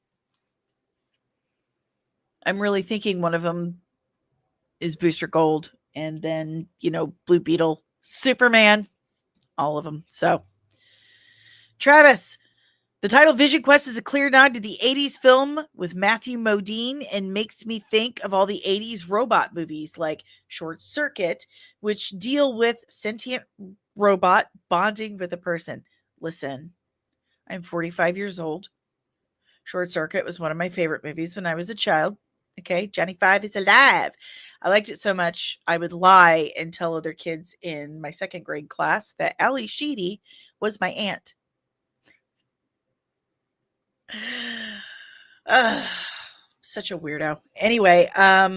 really thinking one of them is Booster Gold, and then, Blue Beetle, Superman, all of them. So, Travis, the title Vision Quest is a clear nod to the 80s film with Matthew Modine and makes me think of all the 80s robot movies like Short Circuit, which deal with sentient robot bonding with a person. Listen, I'm 45 years old. Short Circuit was one of my favorite movies when I was a child. Okay, Johnny Five is alive. I liked it so much, I would lie and tell other kids in my 2nd grade class that Ali Sheedy was my aunt. Such a weirdo. Anyway, they're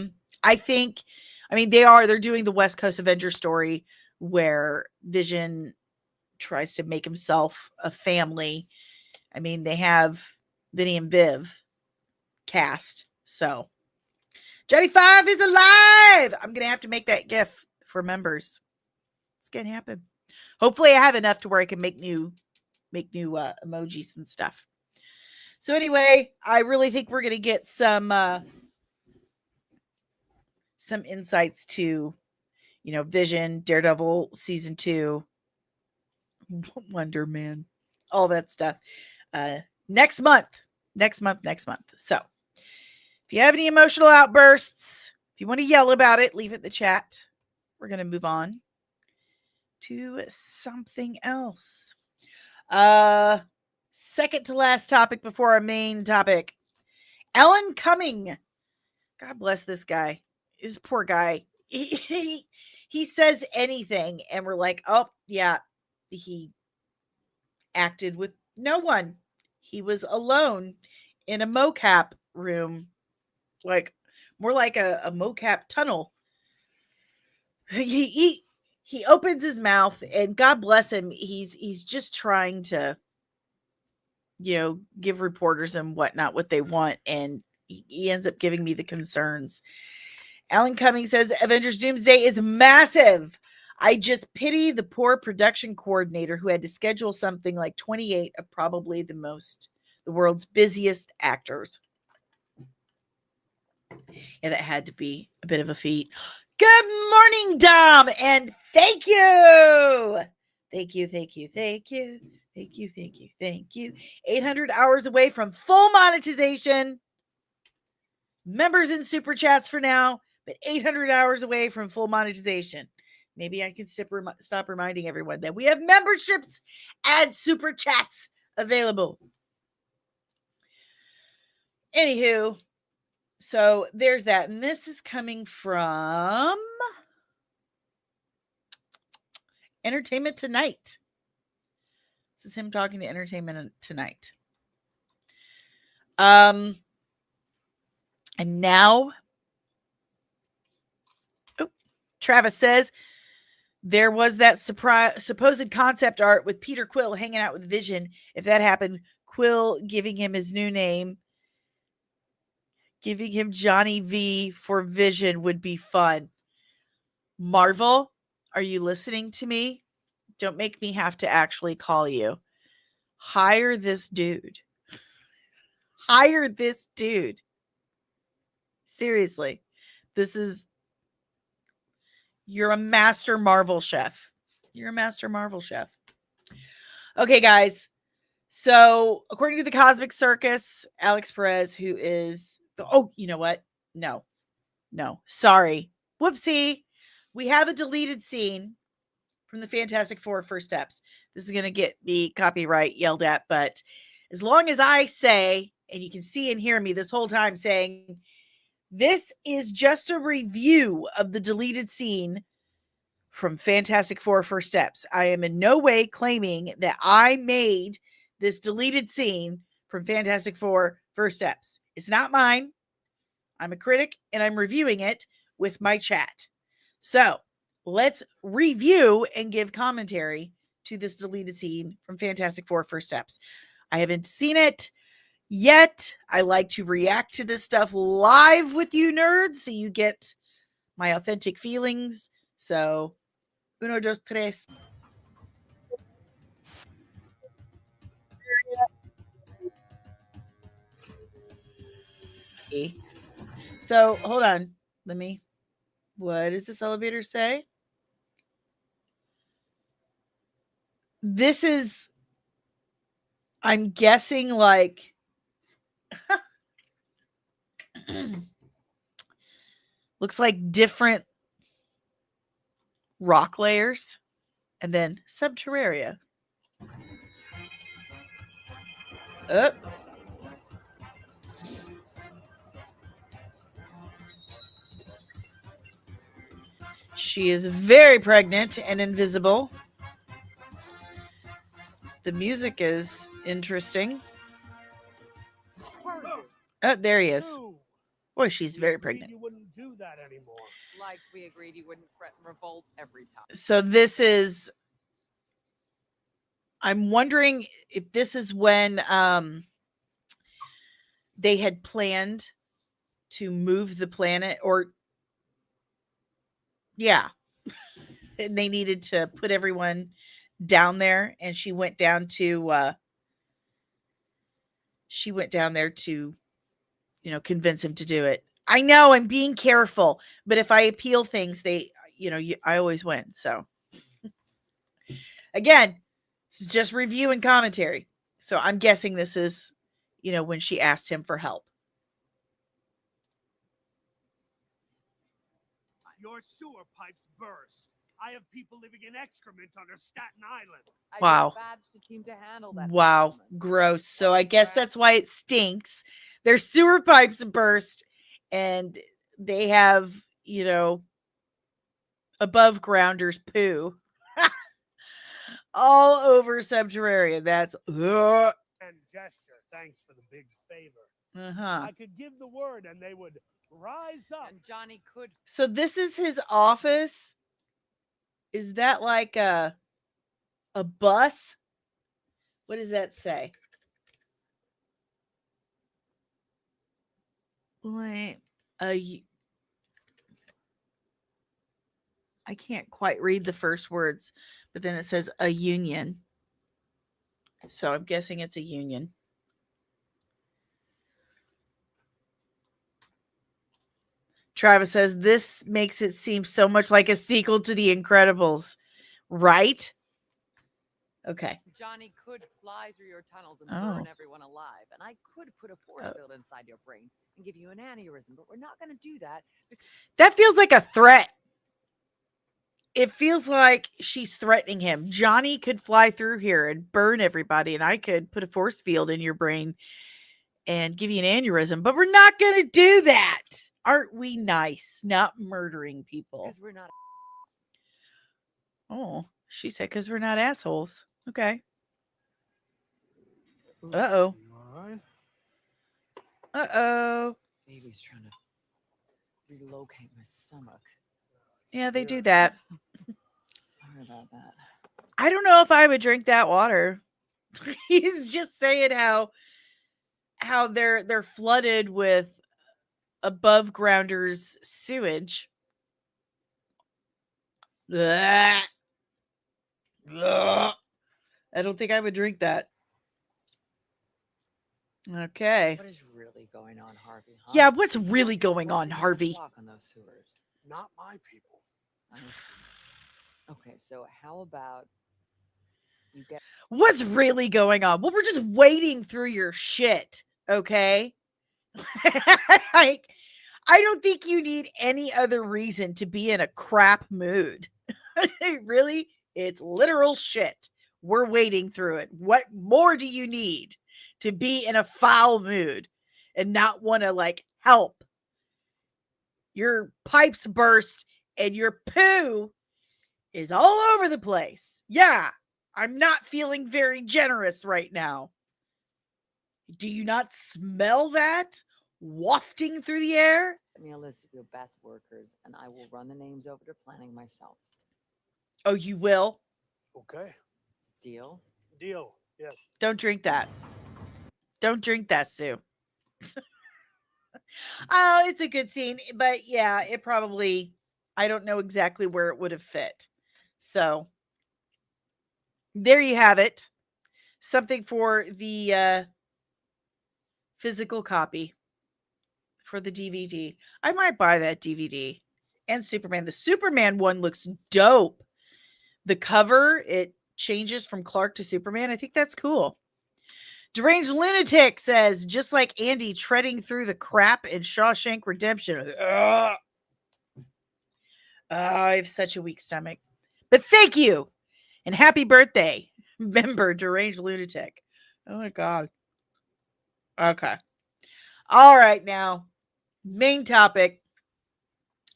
doing the West Coast Avengers story where Vision tries to make himself a family. They have Vinny and Viv cast. So Johnny Five is alive. I'm going to have to make that GIF for members. It's going to happen. Hopefully I have enough to where I can make new emojis and stuff. So anyway, I really think we're going to get some insights to, Vision, Daredevil season 2, Wonder Man, all that stuff. Next month. So if you have any emotional outbursts, if you want to yell about it, leave it in the chat. We're going to move on to something else. Second to last topic before our main topic. Alan Cumming. God bless this guy. This poor guy. He says anything and we're like, oh, yeah, he acted with no one. He was alone in a mocap room, like more like a mocap tunnel. He opens his mouth and God bless him. He's just trying to, give reporters and whatnot what they want. And he ends up giving me the concerns. Alan Cumming says Avengers Doomsday is massive. I just pity the poor production coordinator who had to schedule something like 28 of probably the world's busiest actors. Yeah, that had to be a bit of a feat. Good morning, Dom, and thank you. Thank you, thank you, thank you, thank you, thank you, thank you. 800 hours away from full monetization. Members and super chats for now, but 800 hours away from full monetization. Maybe I can stop reminding everyone that we have memberships and super chats available. Anywho, so there's that. And this is coming from Entertainment Tonight. This is him talking to Entertainment Tonight. And now, Travis says, there was that supposed concept art with Peter Quill hanging out with Vision. If that happened, Quill giving him his new name, giving him Johnny V for Vision would be fun. Marvel, are you listening to me? Don't make me have to actually call you. Hire this dude. Hire this dude. Seriously. You're a master Marvel chef. You're a master Marvel chef. Okay, guys. So, according to the Cosmic Circus, Alex Perez, who is... Oh, you know what? No. Sorry. Whoopsie. We have a deleted scene from the Fantastic Four First Steps. This is going to get me copyright yelled at, but as long as I say, and you can see and hear me this whole time saying, this is just a review of the deleted scene from Fantastic Four First Steps. I am in no way claiming that I made this deleted scene from Fantastic Four First Steps. It's not mine. I'm a critic and I'm reviewing it with my chat. So let's review and give commentary to this deleted scene from Fantastic Four First Steps. I haven't seen it yet. I like to react to this stuff live with you nerds so you get my authentic feelings. So, uno, dos, tres. So, hold on. What does this elevator say? This is, I'm guessing, like, looks like different rock layers and then Subterraria. Oh. She is very pregnant and invisible. The music is interesting. Oh, there he is. Boy, she's very pregnant. You wouldn't do that anymore. Like we agreed you wouldn't threaten revolt every time. So this is, I'm wondering if this is when they had planned to move the planet, or yeah, and they needed to put everyone down there, and she went down there to, convince him to do it. I know I'm being careful, but if I appeal things, I always win. So again, it's just review and commentary. So I'm guessing this is, when she asked him for help. Your sewer pipes burst. I have people living in excrement under Staten Island. Wow. I badged a team to handle that. Wow. Gross. So I guess that's why it stinks. Their sewer pipes burst and they have, above grounders poo all over Subterraria. That's And gesture. Thanks for the big favor. I could give the word and they would rise up. And Johnny could. So this is his office. Is that like a bus? What does that say? Wait, I can't quite read the first words, but then it says a union. So I'm guessing it's a union. Travis says this makes it seem so much like a sequel to The Incredibles, right? Okay. Johnny could fly through your tunnels and Oh. burn everyone alive, and I could put a force field inside your brain and give you an aneurysm, but we're not going to do that. That feels like a threat. It feels like she's threatening him. Johnny could fly through here and burn everybody, and I could put a force field in your brain and give you an aneurysm, but we're not going to do that. Aren't we nice? Not murdering people. Because we're not. Oh, she said because we're not assholes. Okay. Uh-oh. All right. Uh-oh. Baby's trying to relocate my stomach. Yeah, they do that. Sorry about that. I don't know if I would drink that water. He's just saying how they're flooded with above grounders sewage. Blah. Blah. I don't think I would drink that. Okay. What is really going on, Harvey? Huh? Yeah, what's really going What on, did you Harvey? walk on those sewers? Not my people. I see. Okay, so how about you get What's really going on? Well, we're just wading through your shit, okay? Like, I don't think you need any other reason to be in a crap mood. Really? It's literal shit. We're wading through it. What more do you need to be in a foul mood and not want to, like, help? Your pipes burst and your poo is all over the place. Yeah, I'm not feeling very generous right now. Do you not smell that wafting through the air? me a list of your best workers, and I will run the names over to planning myself. Oh, you will? Okay. Deal? Deal. Yes. Don't drink that. Don't drink that, Sue. Oh, it's a good scene, but yeah, it probably, I don't know exactly where it would have fit. So there you have it. Something for the physical copy for the DVD. I might buy that DVD. And Superman. The Superman one looks dope. The cover, it changes from Clark to Superman. I think that's cool. Deranged Lunatic says, just like Andy treading through the crap in Shawshank Redemption. Ugh. I have such a weak stomach. But thank you. And happy birthday, member Deranged Lunatic. Oh my God. Okay. All right, now. Main topic.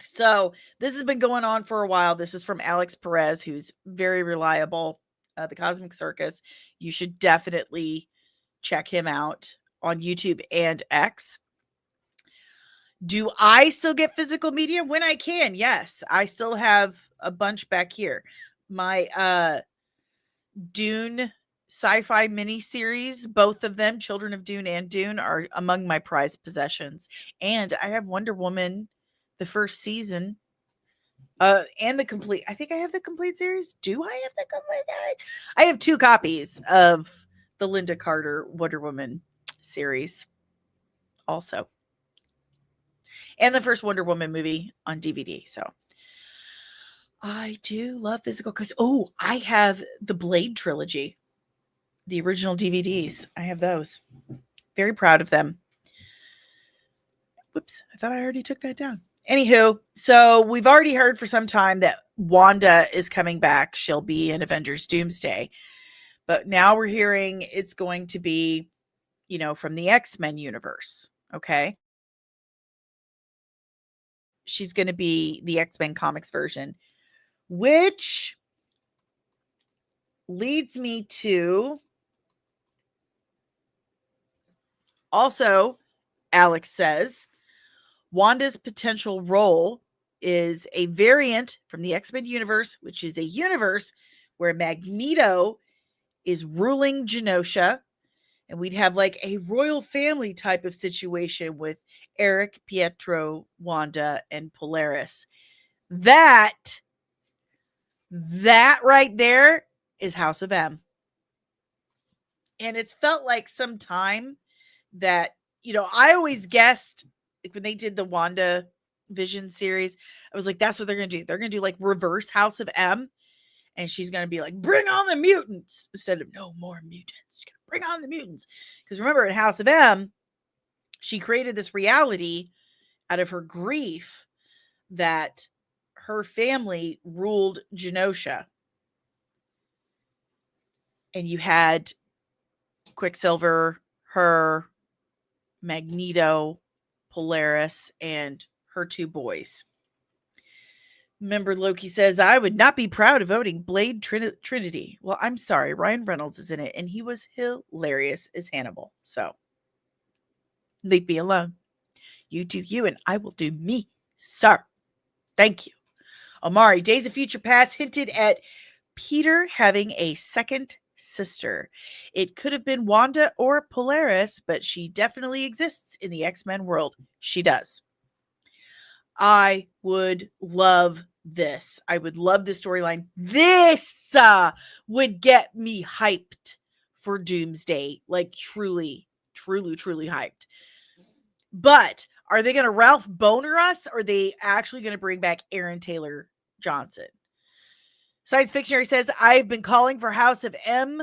So this has been going on for a while. This is from Alex Perez, who's very reliable. The Cosmic Circus. You should definitely check him out on YouTube and X. Do I still get physical media when I can? Yes, I still have a bunch back here. My Dune sci-fi miniseries, both of them, Children of Dune and Dune, are among my prized possessions. And I have Wonder Woman, the first season, and the complete. I think I have the complete series. Do I have the complete series? I have 2 copies of the Linda Carter Wonder Woman series also. And the first Wonder Woman movie on DVD. So I do love physical because I have the Blade trilogy, the original DVDs. I have those. Very proud of them. Whoops, I thought I already took that down. Anywho, so we've already heard for some time that Wanda is coming back. She'll be in Avengers Doomsday. But now we're hearing it's going to be, from the X-Men universe. Okay. She's going to be the X-Men comics version, which leads me to also, Alex says, Wanda's potential role is a variant from the X-Men universe, which is a universe where Magneto is ruling Genosha, and we'd have like a royal family type of situation with Eric, Pietro, Wanda, and Polaris. That That right there is House of M. And it's felt like some time that, I always guessed, like, when they did the Wanda Vision series, I was like, that's what they're going to do. They're going to do like reverse House of M. And she's going to be like, bring on the mutants instead of no more mutants. Bring on the mutants. Because remember, in House of M, she created this reality out of her grief that her family ruled Genosha. And you had Quicksilver, her, Magneto, Polaris, and her two boys. Remember, Loki says, I would not be proud of voting Blade Trinity. Well, I'm sorry. Ryan Reynolds is in it, and he was hilarious as Hannibal. So, leave me alone. You do you, and I will do me, sir. Thank you. Omari, Days of Future Past hinted at Peter having a second sister. It could have been Wanda or Polaris, but she definitely exists in the X-Men world. She does. I would love this. I would love this storyline. This would get me hyped for Doomsday. Like truly, truly, truly hyped. But are they going to Ralph Bohner us? Or are they actually going to bring back Aaron Taylor Johnson? Science Fictionary says, I've been calling for House of M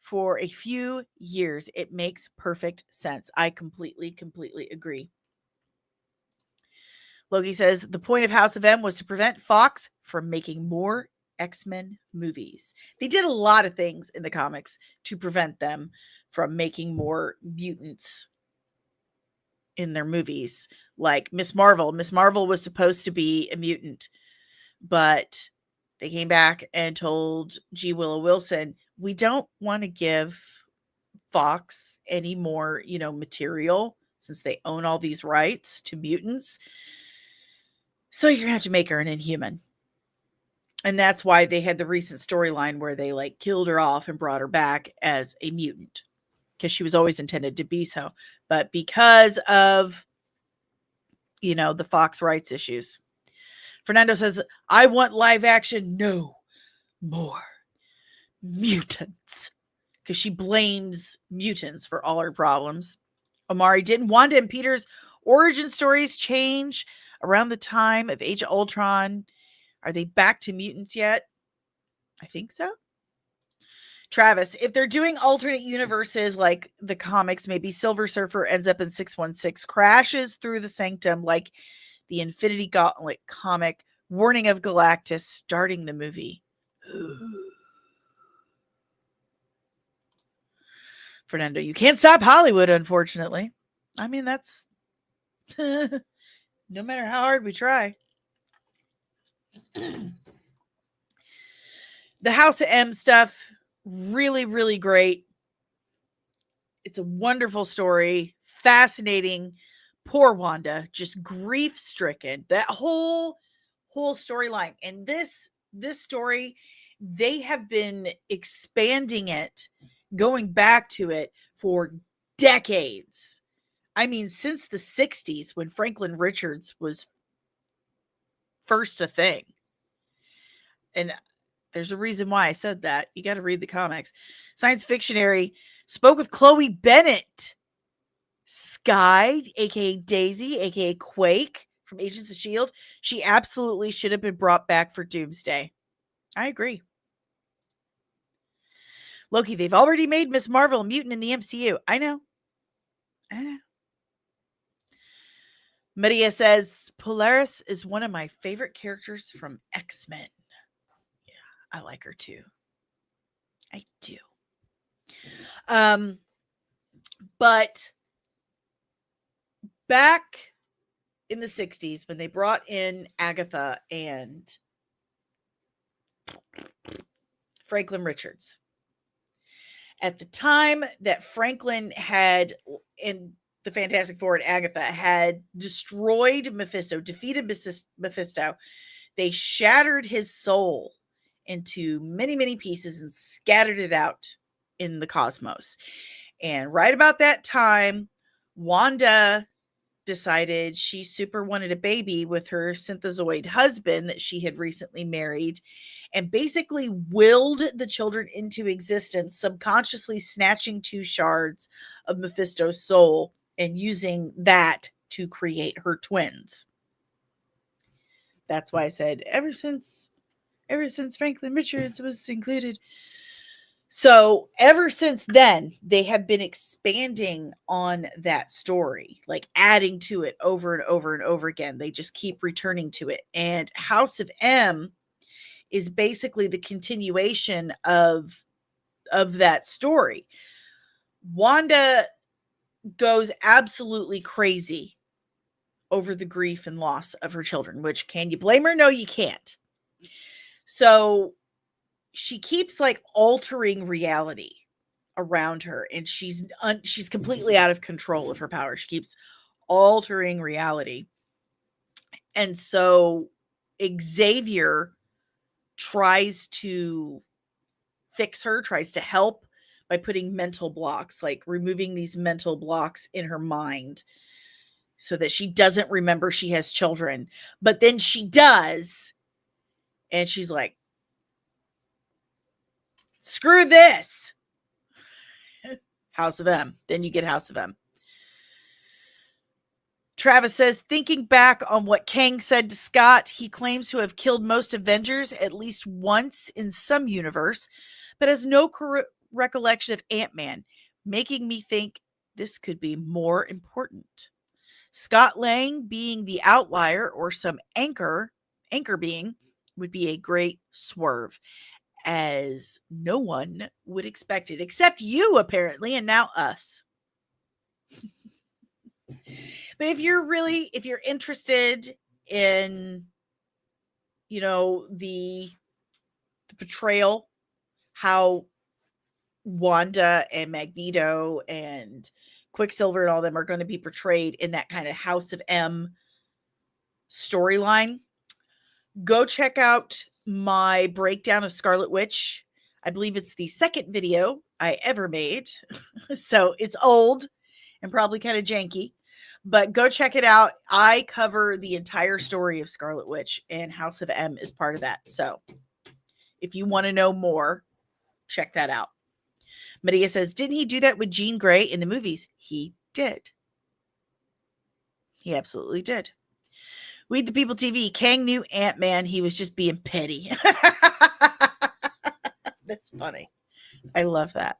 for a few years. It makes perfect sense. I completely agree. Loki says, the point of House of M was to prevent Fox from making more X-Men movies. They did a lot of things in the comics to prevent them from making more mutants in their movies. Like Miss Marvel. Miss Marvel was supposed to be a mutant, but they came back and told G. Willow Wilson, we don't want to give Fox any more, material since they own all these rights to mutants. So you're going to have to make her an Inhuman. And that's why they had the recent storyline where they like killed her off and brought her back as a mutant, because she was always intended to be so. But because of, the Fox rights issues. Fernando says, I want live action. No more mutants. Because she blames mutants for all her problems. Omari, didn't Wanda and Peter's origin stories change around the time of Age of Ultron? Are they back to mutants yet? I think so. Travis, if they're doing alternate universes like the comics, maybe Silver Surfer ends up in 616, crashes through the Sanctum like the Infinity Gauntlet comic, warning of Galactus starting the movie. Fernando, you can't stop Hollywood, unfortunately. I mean, that's no matter how hard we try. The House of M stuff, really, really great. It's a wonderful story. Fascinating. Poor Wanda, just grief-stricken. That whole storyline. And this story, they have been expanding it, going back to it for decades. I mean, since the 60s when Franklin Richards was first a thing. And there's a reason why I said that. You got to read the comics. Science Fictionary spoke with Chloe Bennett. Sky, aka Daisy, aka Quake from Agents of S.H.I.E.L.D. She absolutely should have been brought back for Doomsday. I agree. Loki, they've already made Miss Marvel a mutant in the MCU. I know. Maria says, Polaris is one of my favorite characters from X-Men. Yeah, I like her too. I do. But back in the 60s when they brought in Agatha and Franklin Richards, at the time that Franklin had, in the Fantastic Four and Agatha, had destroyed Mephisto, defeated Mephisto, they shattered his soul into many, many pieces and scattered it out in the cosmos. And right about that time, Wanda decided she super wanted a baby with her synthezoid husband that she had recently married, and basically willed the children into existence, subconsciously snatching 2 shards of Mephisto's soul and using that to create her twins. That's why I said ever since Franklin Richards was included. So ever since then, they have been expanding on that story, like adding to it over and over and over again. They just keep returning to it. And House of M is basically the continuation of that story. Wanda goes absolutely crazy over the grief and loss of her children, which, can you blame her? No, you can't. So she keeps like altering reality around her, and she's completely out of control of her power. She keeps altering reality. And so Xavier tries to fix her, tries to help by putting mental blocks, like removing these mental blocks in her mind so that she doesn't remember she has children. But then she does, and she's like, screw this. House of M. Then you get House of M. Travis says, thinking back on what Kang said to Scott, he claims to have killed most Avengers at least once in some universe, but has no recollection of Ant-Man, making me think this could be more important. Scott Lang being the outlier or some anchor being would be a great swerve, as no one would expect it, except you apparently, and now us. But if you're interested in, the portrayal, how Wanda and Magneto and Quicksilver and all them are going to be portrayed in that kind of House of M storyline, go check out my breakdown of Scarlet Witch. I believe it's the second video I ever made. So it's old and probably kind of janky, but go check it out. I cover the entire story of Scarlet Witch, and House of M is part of that. So if you want to know more, check that out. Medea says, didn't he do that with Jean Grey in the movies? He did. He absolutely did. Weed the People TV. Kang knew Ant-Man. He was just being petty. That's funny. I love that.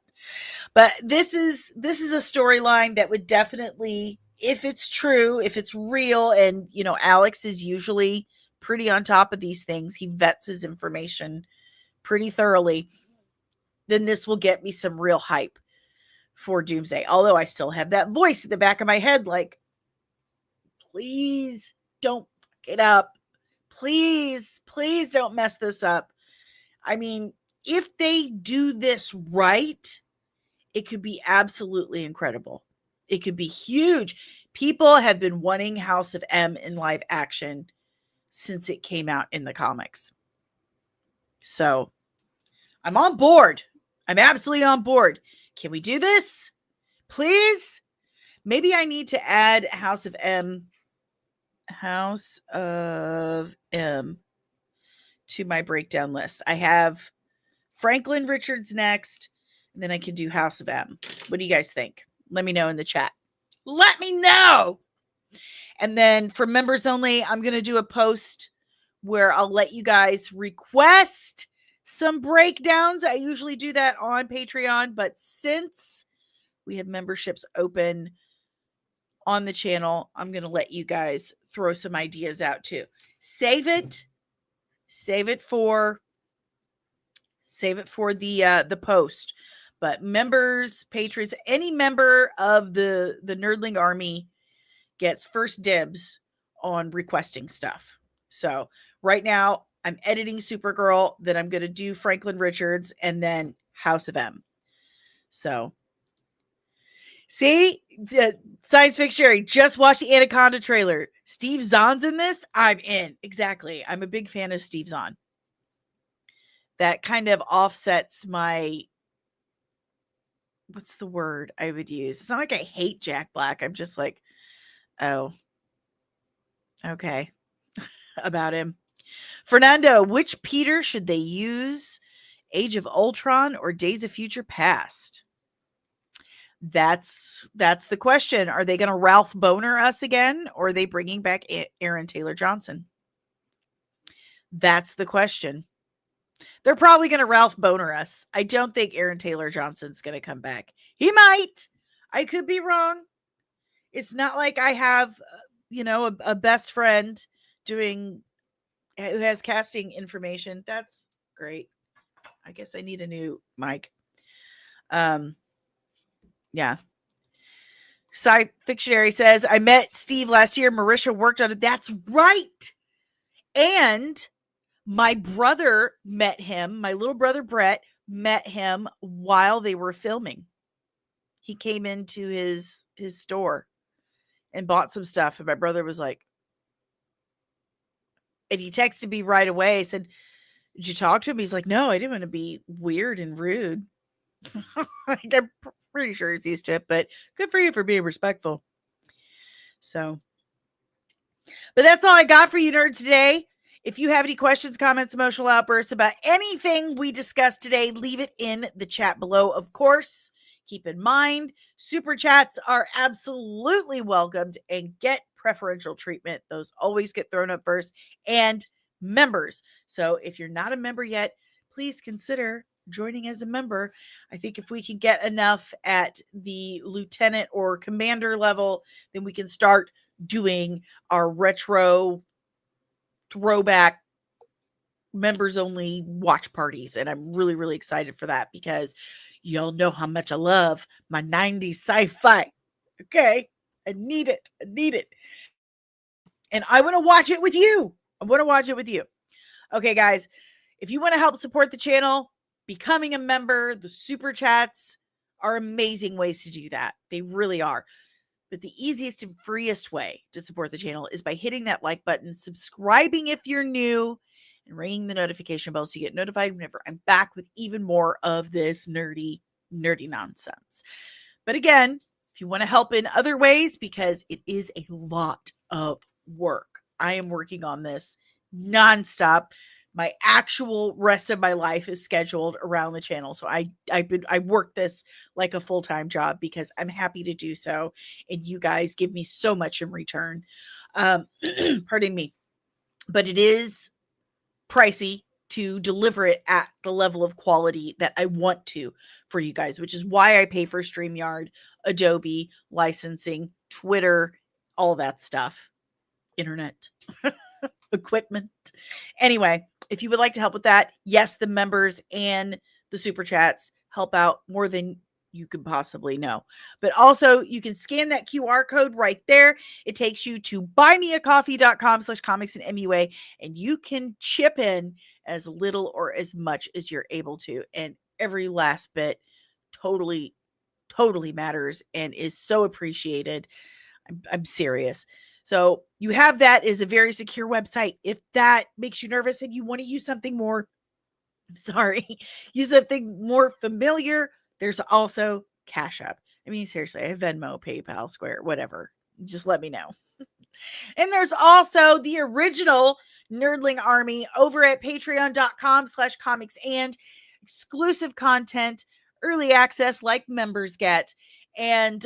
But this is a storyline that would definitely, if it's true, if it's real, and Alex is usually pretty on top of these things, he vets his information pretty thoroughly, then this will get me some real hype for Doomsday. Although I still have that voice in the back of my head like, please don't fuck it up. Please don't mess this up. I mean, if they do this right, it could be absolutely incredible. It could be huge. People have been wanting House of M in live action since it came out in the comics. So I'm on board. I'm absolutely on board. Can we do this? Please? Maybe I need to add House of M to my breakdown list. I have Franklin Richards next, and then I can do House of M. What do you guys think? Let me know in the chat. Let me know. And then for members only, I'm going to do a post where I'll let you guys request some breakdowns. I usually do that on Patreon, but since we have memberships open on the channel, I'm going to let you guys throw some ideas out too. Save it for the post. But members, patrons, any member of the Nerdling Army gets first dibs on requesting stuff. So right now I'm editing Supergirl, then I'm going to do Franklin Richards, and then House of M. So see, the Science Fiction Sherry just watched the Anaconda trailer. Steve Zahn's in this. I'm in. Exactly. I'm a big fan of Steve Zahn. That kind of offsets my, what's the word I would use? It's not like I hate Jack Black. I'm just like, Oh, okay. About him. Fernando, which Peter should they use? Age of Ultron or Days of Future Past? That's the question. Are they going to Ralph Boner us again, or are they bringing back Aaron Taylor Johnson? That's the question. They're probably going to Ralph Boner us. I don't think Aaron Taylor Johnson's going to come back. He might. I could be wrong. It's not like I have, a best friend who has casting information. That's great. I guess I need a new mic. Yeah. Fictionary says, I met Steve last year. Marisha worked on it. That's right. And my brother met him. My little brother, Brett, met him while they were filming. He came into his store and bought some stuff. And my brother was like, and he texted me right away. I said, did you talk to him? He's like, no, I didn't want to be weird and rude. I'm pretty sure he's used to it, but good for you for being respectful. So, but that's all I got for you nerds today. If you have any questions, comments, emotional outbursts about anything we discussed today, leave it in the chat below. Of course, keep in mind, super chats are absolutely welcomed and get preferential treatment. Those always get thrown up first. And members. So if you're not a member yet, please consider joining as a member. I think if we can get enough at the lieutenant or commander level, then we can start doing our retro throwback members only watch parties. And I'm really, really excited for that because y'all know how much I love my 90s sci-fi. Okay. I need it. And I want to watch it with you. Okay, guys, if you want to help support the channel, becoming a member, the super chats are amazing ways to do that. They really are. But the easiest and freest way to support the channel is by hitting that like button, subscribing if you're new, and ringing the notification bell so you get notified whenever I'm back with even more of this nerdy nonsense. But again, if you want to help in other ways, because it is a lot of work. I am working on this nonstop. My actual rest of my life is scheduled around the channel. So I work this like a full-time job because I'm happy to do so. And you guys give me so much in return. Pardon me. But it is pricey to deliver it at the level of quality that I want to for you guys, which is why I pay for StreamYard, Adobe, licensing, Twitter, all that stuff, internet, equipment. Anyway, if you would like to help with that, yes, the members and the super chats help out more than you could possibly know. But also you can scan that QR code right there. It takes you to buymeacoffee.com/comicsandmua, and you can chip in as little or as much as you're able to. And every last bit totally matters and is so appreciated. I'm serious. So you have that is a very secure website. If that makes you nervous and you want to use something more, use something more familiar, there's also Cash App. I mean, seriously, I have Venmo, PayPal, Square, whatever. Just let me know. And there's also the original Nerdling Army over at patreon.com/comics and exclusive content, early access like members get, and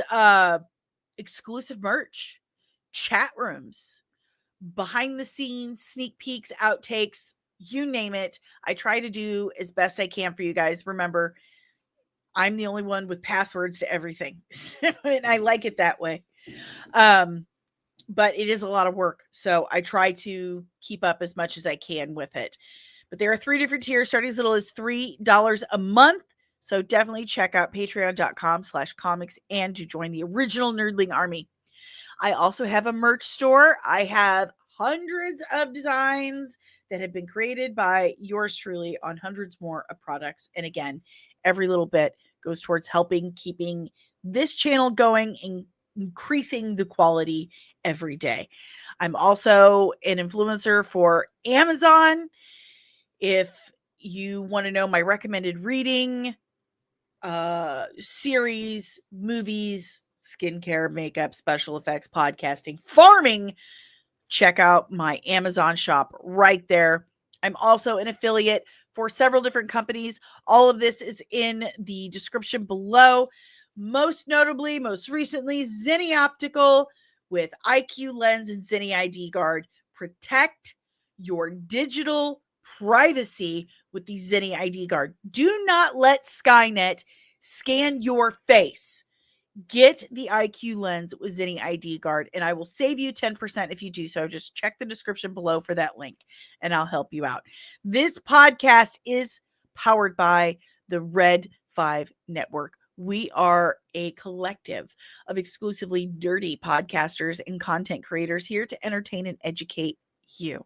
exclusive merch, chat rooms, behind the scenes, sneak peeks, outtakes, you name it. I try to do as best I can for you guys. Remember, I'm the only one with passwords to everything. And I like it that way. But it is a lot of work. So I try to keep up as much as I can with it. But there are 3 different tiers, starting as little as $3 a month. So definitely check out patreon.com/comics and to join the original Nerdling Army. I also have a merch store. I have hundreds of designs that have been created by yours truly on hundreds more of products. And again, every little bit goes towards helping keeping this channel going and increasing the quality every day. I'm also an influencer for Amazon. If you want to know my recommended reading, series, movies, skincare, makeup, special effects, podcasting, farming, check out my Amazon shop right there. I'm also an affiliate for several different companies. All of this is in the description below. Most notably, most recently, Zenni Optical with IQ Lens and Zenni ID Guard. Protect your digital privacy with the Zenni ID Guard. Do not let Skynet scan your face. Get the IQ Lens with Zenni ID Guard, and I will save you 10% if you do so. Just check the description below for that link, and I'll help you out. This podcast is powered by the Red 5 Network. We are a collective of exclusively nerdy podcasters and content creators here to entertain and educate you.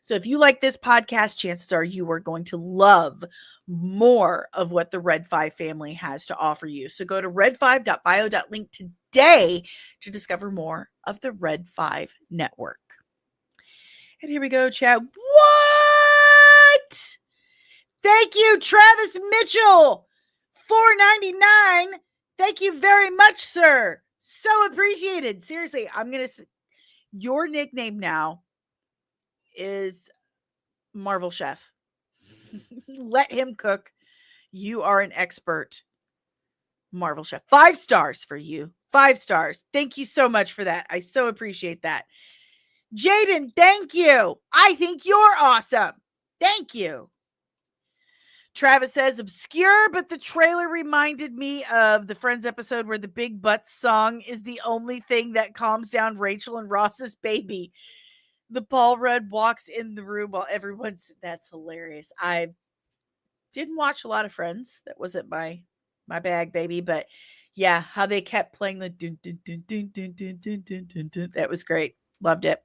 So if you like this podcast, chances are you are going to love more of what the Red 5 family has to offer you. So go to red5.bio.link today to discover more of the Red 5 Network. And here we go, chat. What? Thank you, Travis Mitchell. $4.99. Thank you very much, sir. So appreciated. Seriously, your nickname now is Marvel Chef. Let him cook. You are an expert. Marvel Chef. 5 stars for you. 5 stars. Thank you so much for that. I so appreciate that. Jaden, thank you. I think you're awesome. Thank you. Travis says, obscure, but the trailer reminded me of the Friends episode where the Big Butts song is the only thing that calms down Rachel and Ross's baby. The Paul Rudd walks in the room while that's hilarious. I didn't watch a lot of Friends. That wasn't my bag, baby. But yeah, how they kept playing the dun, dun, dun, dun, dun, dun, dun, dun, dun, dun. That was great. Loved it.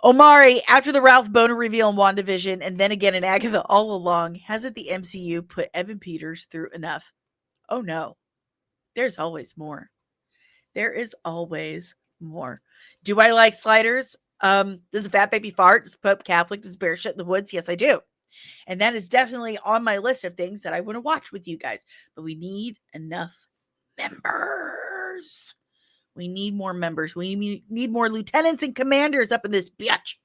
Omari, after the Ralph Bohner reveal in WandaVision, and then again in Agatha all along, hasn't the MCU put Evan Peters through enough? Oh no. There's always more. There is always more. Do I like Sliders? Does a fat baby fart? Does Pope Catholic? Does bear shit in the woods? Yes, I do. And that is definitely on my list of things that I want to watch with you guys. But we need enough members. We need more members. We need more lieutenants and commanders up in this bitch.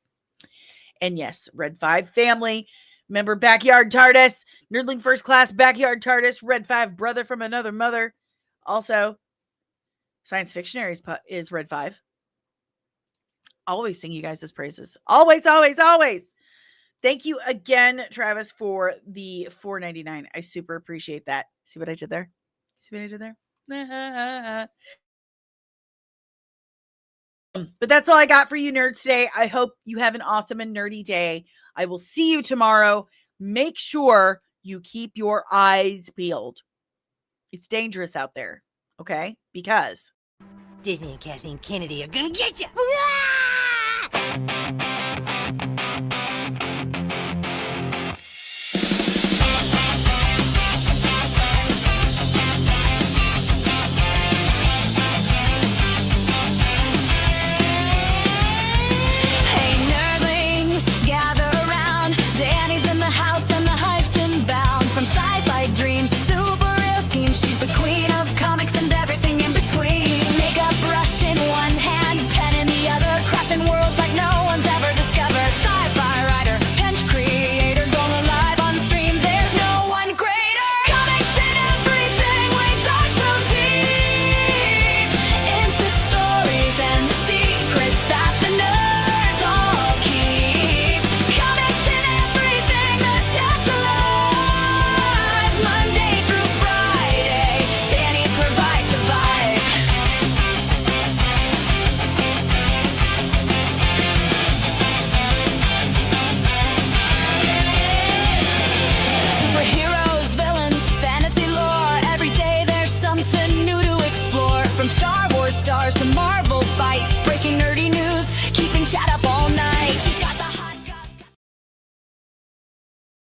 And yes, Red 5 family. Member Backyard TARDIS. Nerdling First Class Backyard TARDIS. Red 5 brother from another mother. Also, Science Fictionary is Red 5. Always sing you guys' praises. Always, always, always. Thank you again, Travis, for the $4.99. I super appreciate that. See what I did there? See what I did there? But that's all I got for you nerds today. I hope you have an awesome and nerdy day. I will see you tomorrow. Make sure you keep your eyes peeled. It's dangerous out there, okay? Because Disney and Kathleen Kennedy are gonna get you. Stars to Mars.